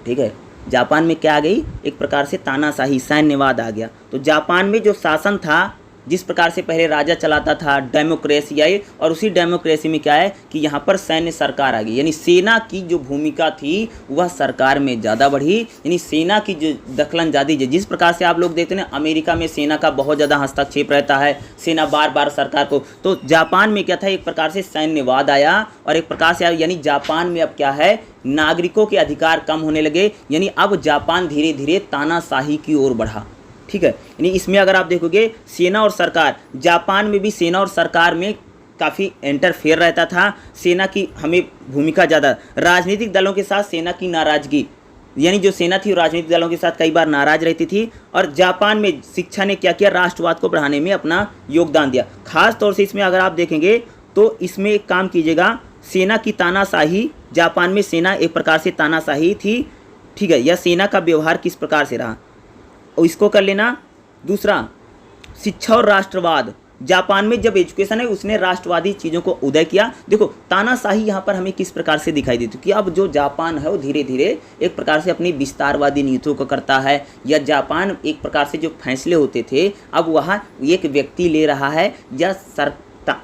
Speaker 1: ठीक है, जापान में क्या आ गई, एक प्रकार से तानाशाही सैन्यवाद आ गया। तो जापान में जो शासन था, जिस प्रकार से पहले राजा चलाता था, डेमोक्रेसी आई, और उसी डेमोक्रेसी में क्या है कि यहाँ पर सैन्य सरकार आ गई, यानी सेना की जो भूमिका थी वह सरकार में ज़्यादा बढ़ी, यानी सेना की जो दखलंदाजी, जिस प्रकार से आप लोग देखते हैं अमेरिका में सेना का बहुत ज़्यादा हस्तक्षेप रहता है, सेना बार बार सरकार को, तो जापान में क्या था, एक प्रकार से सैन्यवाद आया और एक प्रकार से यानी जापान में अब क्या है, नागरिकों के अधिकार कम होने लगे, यानी अब जापान धीरे धीरे तानाशाही की ओर बढ़ा। ठीक है, यानी इसमें अगर आप देखोगे सेना और सरकार, जापान में भी सेना और सरकार में काफ़ी इंटरफेयर रहता था, सेना की हमें भूमिका ज़्यादा, राजनीतिक दलों के साथ सेना की नाराज़गी, यानी जो सेना थी राजनीतिक दलों के साथ कई बार नाराज रहती थी। और जापान में शिक्षा ने क्या किया, राष्ट्रवाद को बढ़ाने में अपना योगदान दिया। खास तौर से इसमें अगर आप देखेंगे तो इसमें एक काम कीजिएगा, सेना की तानाशाही, जापान में सेना एक प्रकार से तानाशाही थी। ठीक है, यह सेना का व्यवहार किस प्रकार से रहा, और इसको कर लेना। दूसरा, शिक्षा और राष्ट्रवाद, जापान में जब एजुकेशन है उसने राष्ट्रवादी चीज़ों को उदय किया। देखो तानाशाही यहाँ पर हमें किस प्रकार से दिखाई देती है कि अब जो जापान है वो धीरे धीरे एक प्रकार से अपनी विस्तारवादी नीतियों को करता है, या जापान एक प्रकार से जो फैसले होते थे अब वहाँ एक व्यक्ति ले रहा है, या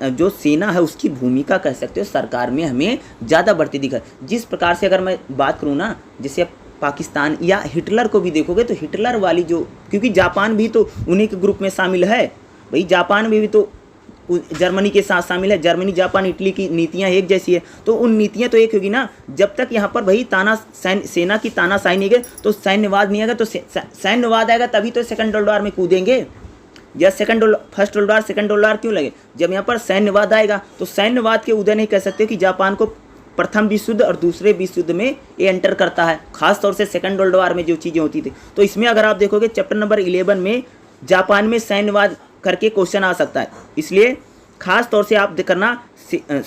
Speaker 1: जो सेना है उसकी भूमिका कह सकते हो सरकार में हमें ज़्यादा बढ़ती दिखा। जिस प्रकार से अगर मैं बात करूँ ना, जैसे पाकिस्तान या हिटलर को भी देखोगे तो हिटलर वाली जो, क्योंकि जापान भी तो उन्हीं के ग्रुप में शामिल है भाई, जापान में भी तो जर्मनी के साथ शामिल है, जर्मनी जापान इटली की नीतियां एक जैसी है, तो उन नीतियां तो एक होगी ना। जब तक यहाँ पर भाई सेना की तानाशाही नहीं गए तो सैन्यवाद नहीं आएगा, तो सैन्यवाद आएगा तभी तो सेकंड वर्ल्ड वॉर में कूदेंगे, या first world war second world war क्यों लगे, जब यहाँ पर सैन्यवाद आएगा। तो सैन्यवाद के उदय नहीं कह सकते कि जापान को प्रथम विश्व युद्ध और दूसरे विश्व युद्ध में ये एंटर करता है, खास तौर से सेकंड वर्ल्ड वॉर में जो चीज़ें होती थी। तो इसमें अगर आप देखोगे चैप्टर नंबर 11 में जापान में सैन्यवाद करके क्वेश्चन आ सकता है, इसलिए खास तौर से आप करना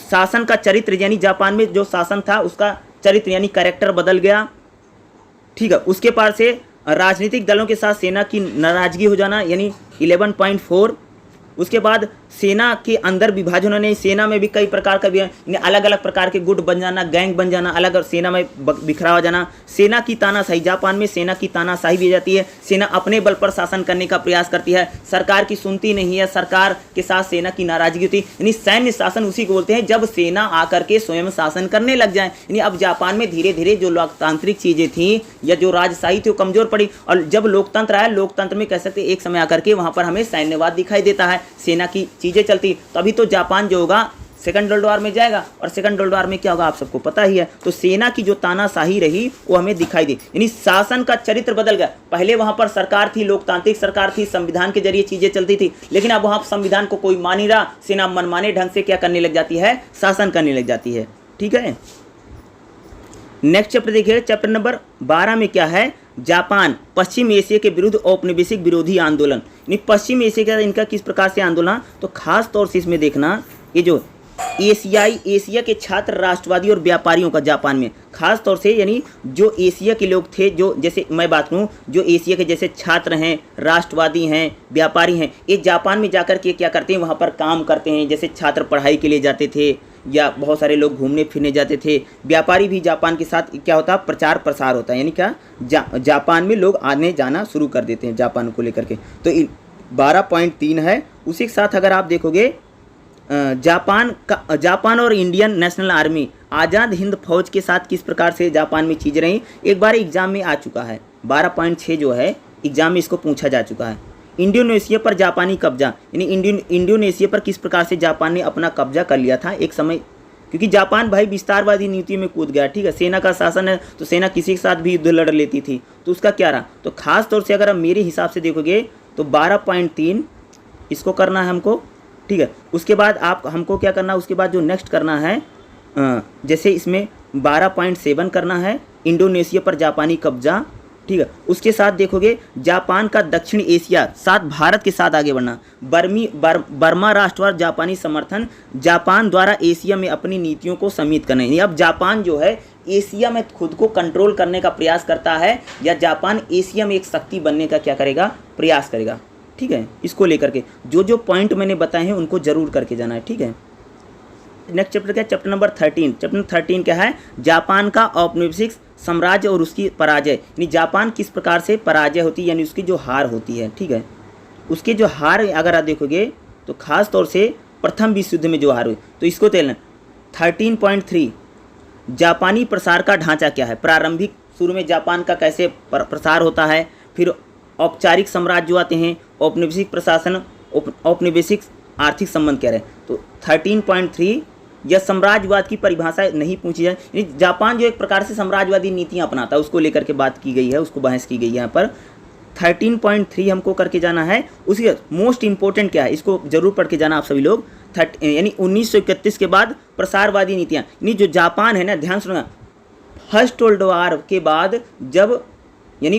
Speaker 1: शासन का चरित्र, यानी जापान में जो शासन था उसका चरित्र यानी कैरेक्टर बदल गया, ठीक है। उसके पार से राजनीतिक दलों के साथ सेना की नाराजगी हो जाना यानी 11.4। उसके बाद सेना के अंदर विभाजन होने, सेना में भी कई प्रकार का अलग अलग प्रकार के गुट बन जाना, गैंग बन जाना, अलग सेना में बिखरा हो जाना। सेना की तानाशाही, जापान में सेना की तानाशाही भी जाती है, सेना अपने बल पर शासन करने का प्रयास करती है, सरकार की सुनती नहीं है, सरकार के साथ सेना की नाराजगी होती है। यानी सैन्य शासन उसी को बोलते हैं जब सेना आकर के स्वयं शासन करने लग जाए। यानी अब जापान में धीरे धीरे जो लोकतांत्रिक चीजें थी या जो राजशाही थी वो कमजोर पड़ी, और जब लोकतंत्र आया, लोकतंत्र में कह सकते एक समय आकर के वहां पर हमें सैन्यवाद दिखाई देता है, सेना की चीजें चलती, तभी तो जापान जो होगा सेकंड वर्ल्ड वॉर में जाएगा। और सेकंड वर्ल्ड वॉर में क्या होगा आप सबको पता ही है। तो सेना की जो तानाशाही रही वो हमें दिखाई दी, यानी शासन का चरित्र बदल गया। पहले वहां पर सरकार थी, लोकतांत्रिक सरकार थी, संविधान के जरिए चीजें चलती थी, लेकिन अब वहां संविधान को कोई मान नहीं रहा, सेना मनमाने ढंग से क्या करने लग जाती है, शासन करने लग जाती है, ठीक है। नेक्स्ट चैप्टर देखिए, चैप्टर नंबर 12 में क्या है, जापान पश्चिम एशिया के विरुद्ध औपनिवेशिक विरोधी आंदोलन। पश्चिम एशिया का इनका किस प्रकार से आंदोलन, तो खास तौर से इसमें देखना ये जो एशिया के छात्र राष्ट्रवादी और व्यापारियों का जापान में खास तौर से, यानी जो एशिया के लोग थे, जो जैसे मैं बात करूँ जो एशिया के जैसे छात्र हैं, राष्ट्रवादी हैं, व्यापारी हैं, ये जापान में जाकर के क्या करते हैं, वहाँ पर काम करते हैं। जैसे छात्र पढ़ाई के लिए जाते थे या बहुत सारे लोग घूमने फिरने जाते थे, व्यापारी भी जापान के साथ क्या होता है, प्रचार प्रसार होता है, यानी क्या जापान में लोग आने जाना शुरू कर देते हैं जापान को लेकर के। तो 12.3 है। उसी के साथ अगर आप देखोगे जापान और Indian national army, Azad Hind फौज के साथ किस प्रकार से जापान में चीज़ें रही, एक बार एग्जाम में आ चुका है। 12.6 जो है एग्जाम में इसको पूछा जा चुका है। इंडोनेशिया पर जापानी कब्जा, यानी इंडोनेशिया पर किस प्रकार से जापान ने अपना कब्जा कर लिया था एक समय, क्योंकि जापान भाई विस्तारवादी नीति में कूद गया, ठीक है। सेना का शासन है तो सेना किसी के साथ भी युद्ध लड़ लेती थी, तो उसका क्या रहा। तो खास तौर से अगर आप मेरे हिसाब से देखोगे तो 12.3 इसको करना है हमको, ठीक है। उसके बाद आप हमको क्या करना है, उसके बाद जो नेक्स्ट करना है जैसे इसमें 12.7 करना है इंडोनेशिया पर जापानी कब्जा, ठीक है। उसके साथ देखोगे जापान का दक्षिण एशिया साथ भारत के साथ आगे बढ़ना, बर्मा राष्ट्रवाद जापानी समर्थन, जापान द्वारा एशिया में अपनी नीतियों को सीमित करना। यानी अब जापान जो है एशिया में खुद को कंट्रोल करने का प्रयास करता है, या जापान एशिया में एक शक्ति बनने का क्या करेगा, प्रयास करेगा, ठीक है। इसको लेकर के जो पॉइंट मैंने बताए हैं उनको जरूर करके जाना है, ठीक है। नेक्स्ट चैप्टर क्या है, चैप्टर नंबर 13। चैप्टर 13 क्या है, जापान का औपनिवेशिक साम्राज्य और उसकी पराजय, यानी जापान किस प्रकार से पराजय होती है, यानी उसकी जो हार होती है, ठीक है। उसके जो हार अगर आप देखोगे तो खास तौर से प्रथम विश्व युद्ध में जो हार हुई, तो इसको तेलना 13.3 जापानी प्रसार का ढांचा क्या है, प्रारंभिक शुरू में जापान का कैसे प्रसार होता है, फिर औपचारिक साम्राज्य जो आते हैं, औपनिवेशिक प्रशासन, औपनिवेशिक आर्थिक संबंध कह रहे हैं। तो 13.3 यह साम्राज्यवाद की परिभाषा नहीं पूछी जाए, यानी जापान जो एक प्रकार से साम्राज्यवादी नीतियां अपनाता है उसको लेकर के बात की गई है, उसको बहस की गई है यहाँ पर। 13.3 हमको करके जाना है। उसी मोस्ट इंपॉर्टेंट क्या है, इसको जरूर पढ़ के जाना आप सभी लोग। यानी 1931 के बाद प्रसारवादी नीतियाँ, यानी जो जापान है ना, ध्यान सुनना, फर्स्ट वर्ल्ड वॉर के बाद जब यानी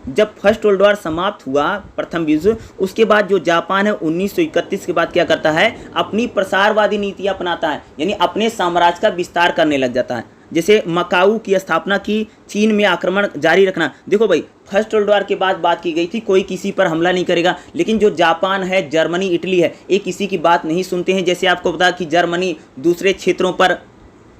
Speaker 1: जब फर्स्ट वर्ल्ड वॉर समाप्त हुआ, प्रथम विश्व, उसके बाद जो जापान है 1931 के बाद क्या करता है, अपनी प्रसारवादी नीतियाँ अपनाता है, यानी अपने साम्राज्य का विस्तार करने लग जाता है। जैसे मकाऊ की स्थापना की, चीन में आक्रमण जारी रखना। देखो भाई, फर्स्ट वर्ल्ड वॉर के बाद बात की गई थी कोई किसी पर हमला नहीं करेगा, लेकिन जो जापान है, जर्मनी, इटली है, ये किसी की बात नहीं सुनते हैं। जैसे आपको पता कि जर्मनी दूसरे क्षेत्रों पर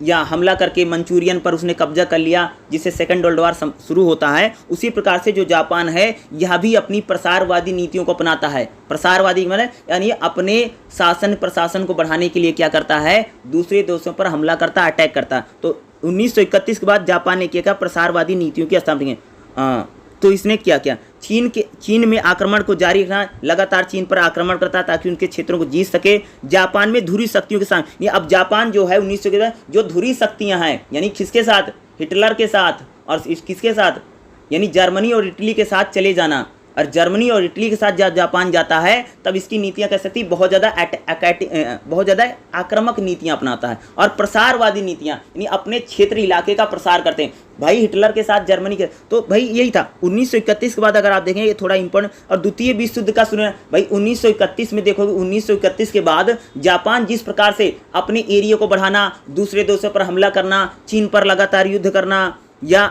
Speaker 1: या हमला करके मंचूरियन पर उसने कब्जा कर लिया, जिससे सेकंड वर्ल्ड वॉर शुरू होता है। उसी प्रकार से जो जापान है यह भी अपनी प्रसारवादी नीतियों को अपनाता है। प्रसारवादी मतलब यानी अपने शासन प्रशासन को बढ़ाने के लिए क्या करता है, दूसरे देशों पर हमला करता, अटैक करता। तो 1931 के बाद जापान ने क्या, प्रसारवादी नीतियों की स्थापना। तो इसने क्या किया, चीन में आक्रमण को जारी रखना, लगातार चीन पर आक्रमण करता ताकि उनके क्षेत्रों को जीत सके। जापान में धुरी शक्तियों के साथ, अब जापान जो है 1900 के बाद जो धुरी शक्तियां हैं, यानी किसके साथ, हिटलर के साथ, और किसके साथ, यानी जर्मनी और इटली के साथ चले जाना। और जर्मनी और इटली के साथ जब जापान जाता है तब इसकी नीतियां कह सकती बहुत ज़्यादा आक्रामक नीतियां अपनाता है और प्रसारवादी नीतियां, यानी अपने क्षेत्र इलाके का प्रसार करते हैं। भाई हिटलर के साथ जर्मनी के, तो भाई यही था 1931 के बाद अगर आप देखें, ये थोड़ा इंपॉर्टेंट। और द्वितीय विश्व युद्ध का सुने भाई 1931 में देखोगे, 1931 के बाद जापान जिस प्रकार से अपने एरिया को बढ़ाना, दूसरे देशों पर हमला करना, चीन पर लगातार युद्ध करना, या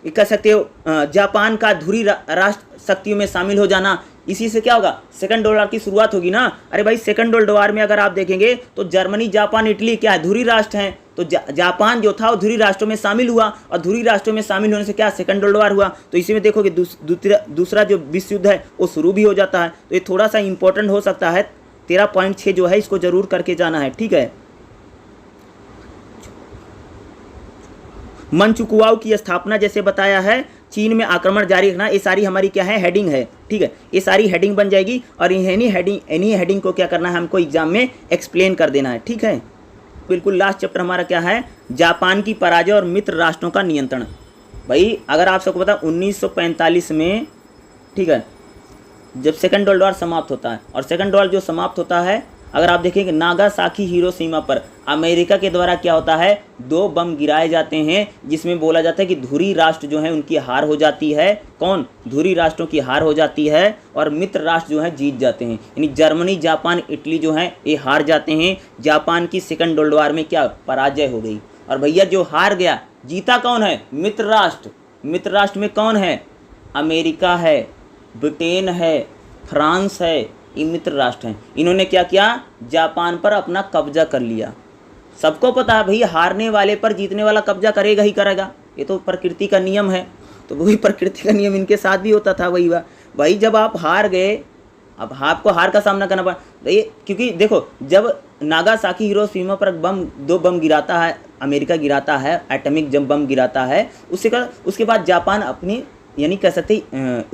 Speaker 1: कह सकते हो जापान का धुरी राष्ट्र शक्तियों में शामिल हो जाना, इसी से क्या होगा, सेकंड वर्ल्ड वॉर की शुरुआत होगी ना। अरे भाई सेकंड वर्ल्ड वॉर में अगर आप देखेंगे तो जर्मनी, जापान, इटली क्या है, धुरी राष्ट्र हैं। तो जापान जो था वो धुरी राष्ट्रों में शामिल हुआ, और धुरी राष्ट्रों में शामिल होने से क्या सेकंड वर्ल्ड वॉर हुआ। तो इसी में देखोगे दूसरा जो विश्व युद्ध है वो शुरू भी हो जाता है। तो ये थोड़ा सा इंपॉर्टेंट हो सकता है, 13.6 जो है इसको जरूर करके जाना है, ठीक है। मनचुकुआओ की स्थापना जैसे बताया है, चीन में आक्रमण जारी रखना, ये सारी हमारी क्या है, हेडिंग है, ठीक है। ये सारी हेडिंग बन जाएगी और इन्हीं हेडिंग को क्या करना है, हमको एग्जाम में एक्सप्लेन कर देना है, ठीक है। बिल्कुल लास्ट चैप्टर हमारा क्या है, जापान की पराजय और मित्र राष्ट्रों का नियंत्रण। भाई अगर आप सबको पता 1945 में, ठीक है, जब सेकंड वर्ल्ड वॉर समाप्त होता है, और सेकंड वर्ल्ड जो समाप्त होता है, अगर आप देखेंगे नागासाकी हिरोशिमा पर अमेरिका के द्वारा क्या होता है, 2 बम गिराए जाते हैं, जिसमें बोला जाता है कि धुरी राष्ट्र जो है उनकी हार हो जाती है। कौन, धुरी राष्ट्रों की हार हो जाती है और मित्र राष्ट्र जो है जीत जाते हैं। यानी जर्मनी, जापान, इटली जो है ये हार जाते हैं। जापान की सेकंड वर्ल्ड वॉर में क्या पराजय हो गई। और भैया जो हार गया, जीता कौन है, मित्र राष्ट्र। मित्र राष्ट्र में कौन है, अमेरिका है, ब्रिटेन है, फ्रांस है, ये मित्र राष्ट्र हैं। इन्होंने क्या किया, जापान पर अपना कब्जा कर लिया। सबको पता है भाई हारने वाले पर जीतने वाला कब्जा करेगा ही करेगा, ये तो प्रकृति का नियम है। तो वही प्रकृति का नियम इनके साथ भी होता था। वही भाई जब आप हार गए, अब आपको हार का सामना करना पड़ा, ये क्योंकि देखो जब नागासाकी हिरोशिमा पर 2 बम गिराता है, अमेरिका गिराता है, एटॉमिक जब बम गिराता है, उसके बाद जापान अपनी, यानी कह सकते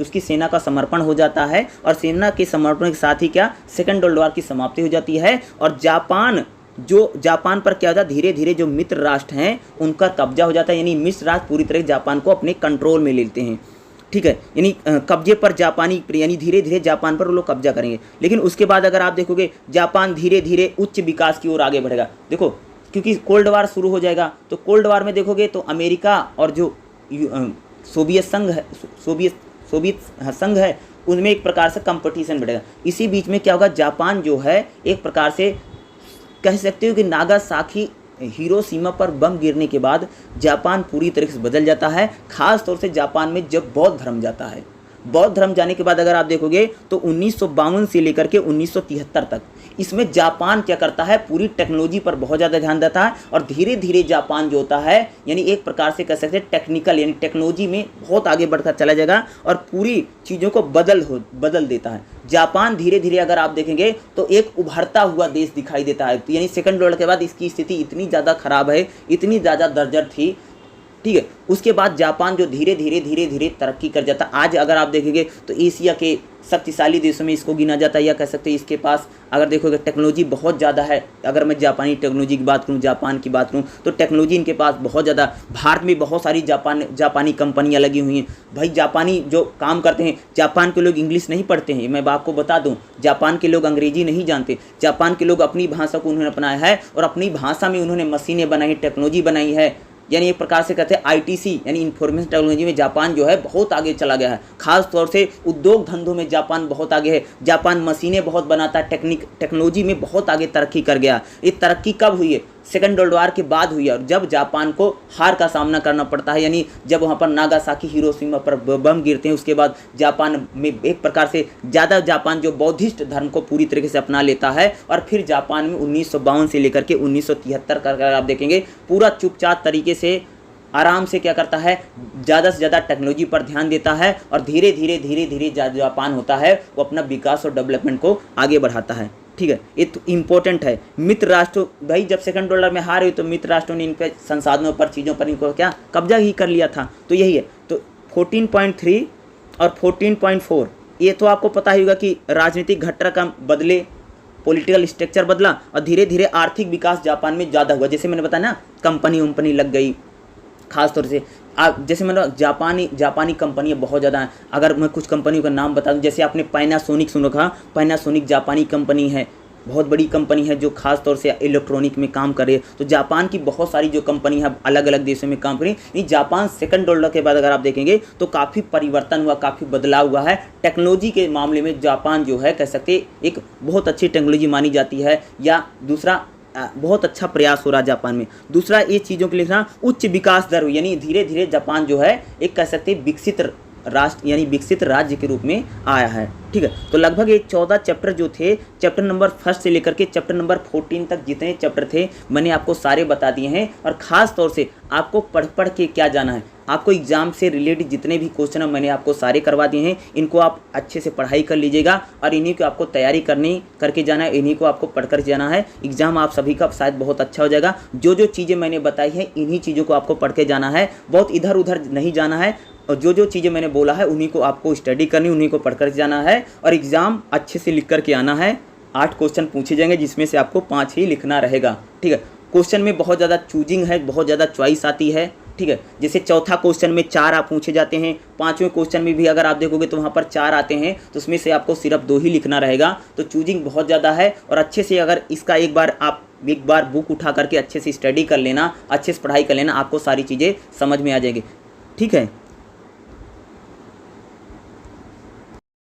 Speaker 1: उसकी सेना का समर्पण हो जाता है, और सेना के समर्पण के साथ ही क्या सेकंड वर्ल्ड वॉर की समाप्ति हो जाती है। और जापान पर क्या होता है, धीरे धीरे जो मित्र राष्ट्र हैं उनका कब्जा हो जाता है, यानी मित्र राष्ट्र पूरी तरह जापान को अपने कंट्रोल में लेते हैं, ठीक है। यानी कब्जे पर जापानी, यानी धीरे धीरे जापान पर वो लोग कब्जा करेंगे। लेकिन उसके बाद अगर आप देखोगे जापान धीरे धीरे उच्च विकास की ओर आगे बढ़ेगा। देखो क्योंकि कोल्ड वॉर शुरू हो जाएगा, तो कोल्ड वॉर में देखोगे तो अमेरिका और जो सोवियत संघ है उनमें एक प्रकार से कंपटीशन बढ़ेगा। इसी बीच में क्या होगा, जापान जो है एक प्रकार से कह सकते हो कि नागासाकी हिरोशिमा पर बम गिरने के बाद जापान पूरी तरीके से बदल जाता है। खास तौर से जापान में जब बौद्ध धर्म जाता है, बौद्ध धर्म जाने के बाद अगर आप देखोगे तो 1952 से लेकर के 1973 तक इसमें जापान क्या करता है, पूरी टेक्नोलॉजी पर बहुत ज़्यादा ध्यान देता है। और धीरे धीरे जापान जो होता है, यानी एक प्रकार से कह सकते हैं टेक्निकल, यानी टेक्नोलॉजी में बहुत आगे बढ़ता चला जाएगा और पूरी चीज़ों को बदल देता है। जापान धीरे धीरे अगर आप देखेंगे तो एक उभरता हुआ देश दिखाई देता है। तो यानी सेकंड वर्ल्ड के बाद इसकी स्थिति इतनी ज़्यादा खराब है, इतनी ज़्यादा दर्जर थी, ठीक है। उसके बाद जापान जो धीरे धीरे तरक्की कर जाता। आज अगर आप देखेंगे तो एशिया के शक्तिशाली देशों में इसको गिना जाता है, या कह सकते हैं इसके पास अगर देखोगे टेक्नोलॉजी बहुत ज़्यादा है। अगर मैं जापानी टेक्नोलॉजी की बात करूँ, जापान की बात करूँ, तो टेक्नोलॉजी इनके पास बहुत ज़्यादा। भारत में बहुत सारी जापानी कंपनियाँ लगी हुई हैं। भाई जापानी जो काम करते हैं, जापान के लोग इंग्लिश नहीं पढ़ते हैं, मैं आपको बता दूँ, जापान के लोग अंग्रेजी नहीं जानते। जापान के लोग अपनी भाषा को उन्होंने अपनाया है और अपनी भाषा में उन्होंने मशीनें बनाई, टेक्नोलॉजी बनाई है। यानी एक प्रकार से कहते हैं आईटीसी, यानी इंफॉर्मेशन टेक्नोलॉजी में जापान जो है बहुत आगे चला गया है। खास तौर से उद्योग धंधों में जापान बहुत आगे है। जापान मशीनें बहुत बनाता है, टेक्नोलॉजी में बहुत आगे तरक्की कर गया। ये तरक्की कब हुई है, सेकंड वर्ल्ड वॉर के बाद हुई है। और जब जापान को हार का सामना करना पड़ता है, यानी जब वहाँ पर नागासाकी हिरोशिमा पर बम गिरते हैं, उसके बाद जापान में एक प्रकार से ज़्यादा जापान जो बौद्धिस्ट धर्म को पूरी तरीके से अपना लेता है। और फिर जापान में 1952 से लेकर के 1973 का अगर आप देखेंगे पूरा चुपचाप तरीके से आराम से क्या करता है, ज़्यादा से ज़्यादा टेक्नोलॉजी पर ध्यान देता है और धीरे धीरे जापान होता है वो अपना विकास और डेवलपमेंट को आगे बढ़ाता है, ठीक है। ये तो इम्पोर्टेंट है। मित्र राष्ट्र भाई जब सेकंड वर्ल्ड वॉर में हार हुई तो मित्र राष्ट्रों ने इनके संसाधनों पर, चीज़ों पर इनको क्या कब्जा ही कर लिया था। तो यही है। तो 14.3 और 14.4 ये तो आपको पता ही होगा कि राजनीतिक घटना बदले, पॉलिटिकल स्ट्रक्चर बदला और धीरे धीरे आर्थिक विकास जापान में ज़्यादा हुआ। जैसे मैंने बताया ना, कंपनी लग गई, खास तौर से आप जैसे मैंने जापानी कंपनी बहुत ज़्यादा हैं। अगर मैं कुछ कंपनियों का नाम बता दूं, जैसे आपने पैनासोनिक सुन रखा, पैनासोनिक जापानी कंपनी है, बहुत बड़ी कंपनी है जो खास तौर से इलेक्ट्रॉनिक में काम कर रही है। तो जापान की बहुत सारी जो कंपनी है अलग अलग देशों में काम कर रही है। जापान सेकंड वर्ल्ड के बाद अगर आप देखेंगे तो काफ़ी परिवर्तन हुआ, काफ़ी बदलाव हुआ है टेक्नोलॉजी के मामले में। जापान जो है कह सकते एक बहुत अच्छी टेक्नोलॉजी मानी जाती है। या दूसरा बहुत अच्छा प्रयास हो रहा है जापान में। दूसरा ये चीज़ों के लिए ना उच्च विकास दर, यानी धीरे धीरे जापान जो है एक कह सकते विकसित राष्ट्र यानी विकसित राज्य के रूप में आया है। ठीक है, तो लगभग ये 14 चैप्टर जो थे, चैप्टर नंबर 1 से लेकर के चैप्टर नंबर 14 तक जितने चैप्टर थे मैंने आपको सारे बता दिए हैं। और ख़ास तौर से आपको पढ़ के क्या जाना है, आपको एग्ज़ाम से रिलेटेड जितने भी क्वेश्चन हैं मैंने आपको सारे करवा दिए हैं। इनको आप अच्छे से पढ़ाई कर लीजिएगा और इन्हीं को आपको तैयारी करके जाना है, इन्हीं को आपको पढ़ कर जाना है। एग्ज़ाम आप सभी का शायद बहुत अच्छा हो जाएगा। जो जो चीज़ें मैंने बताई हैं इन्हीं चीज़ों को आपको पढ़ के जाना है, बहुत इधर उधर नहीं जाना है। और जो जो चीज़ें मैंने बोला है उन्हीं को आपको स्टडी करनी, उन्हीं को पढ़ कर जाना है और एग्ज़ाम अच्छे से लिख कर के आना है। 8 क्वेश्चन पूछे जाएंगे जिसमें से आपको 5 ही लिखना रहेगा। ठीक है, क्वेश्चन में बहुत ज़्यादा चूजिंग है, बहुत ज़्यादा चॉइस आती है। ठीक है, जैसे चौथा क्वेश्चन में 4 आप पूछे जाते हैं, 5वें क्वेश्चन में भी अगर आप देखोगे तो वहाँ पर 4 आते हैं, तो उसमें से आपको सिर्फ 2 ही लिखना रहेगा। तो चूजिंग बहुत ज़्यादा है और अच्छे से अगर इसका एक बार बुक उठा करके अच्छे से स्टडी कर लेना, अच्छे से पढ़ाई कर लेना, आपको सारी चीज़ें समझ में आ जाएगी। ठीक है।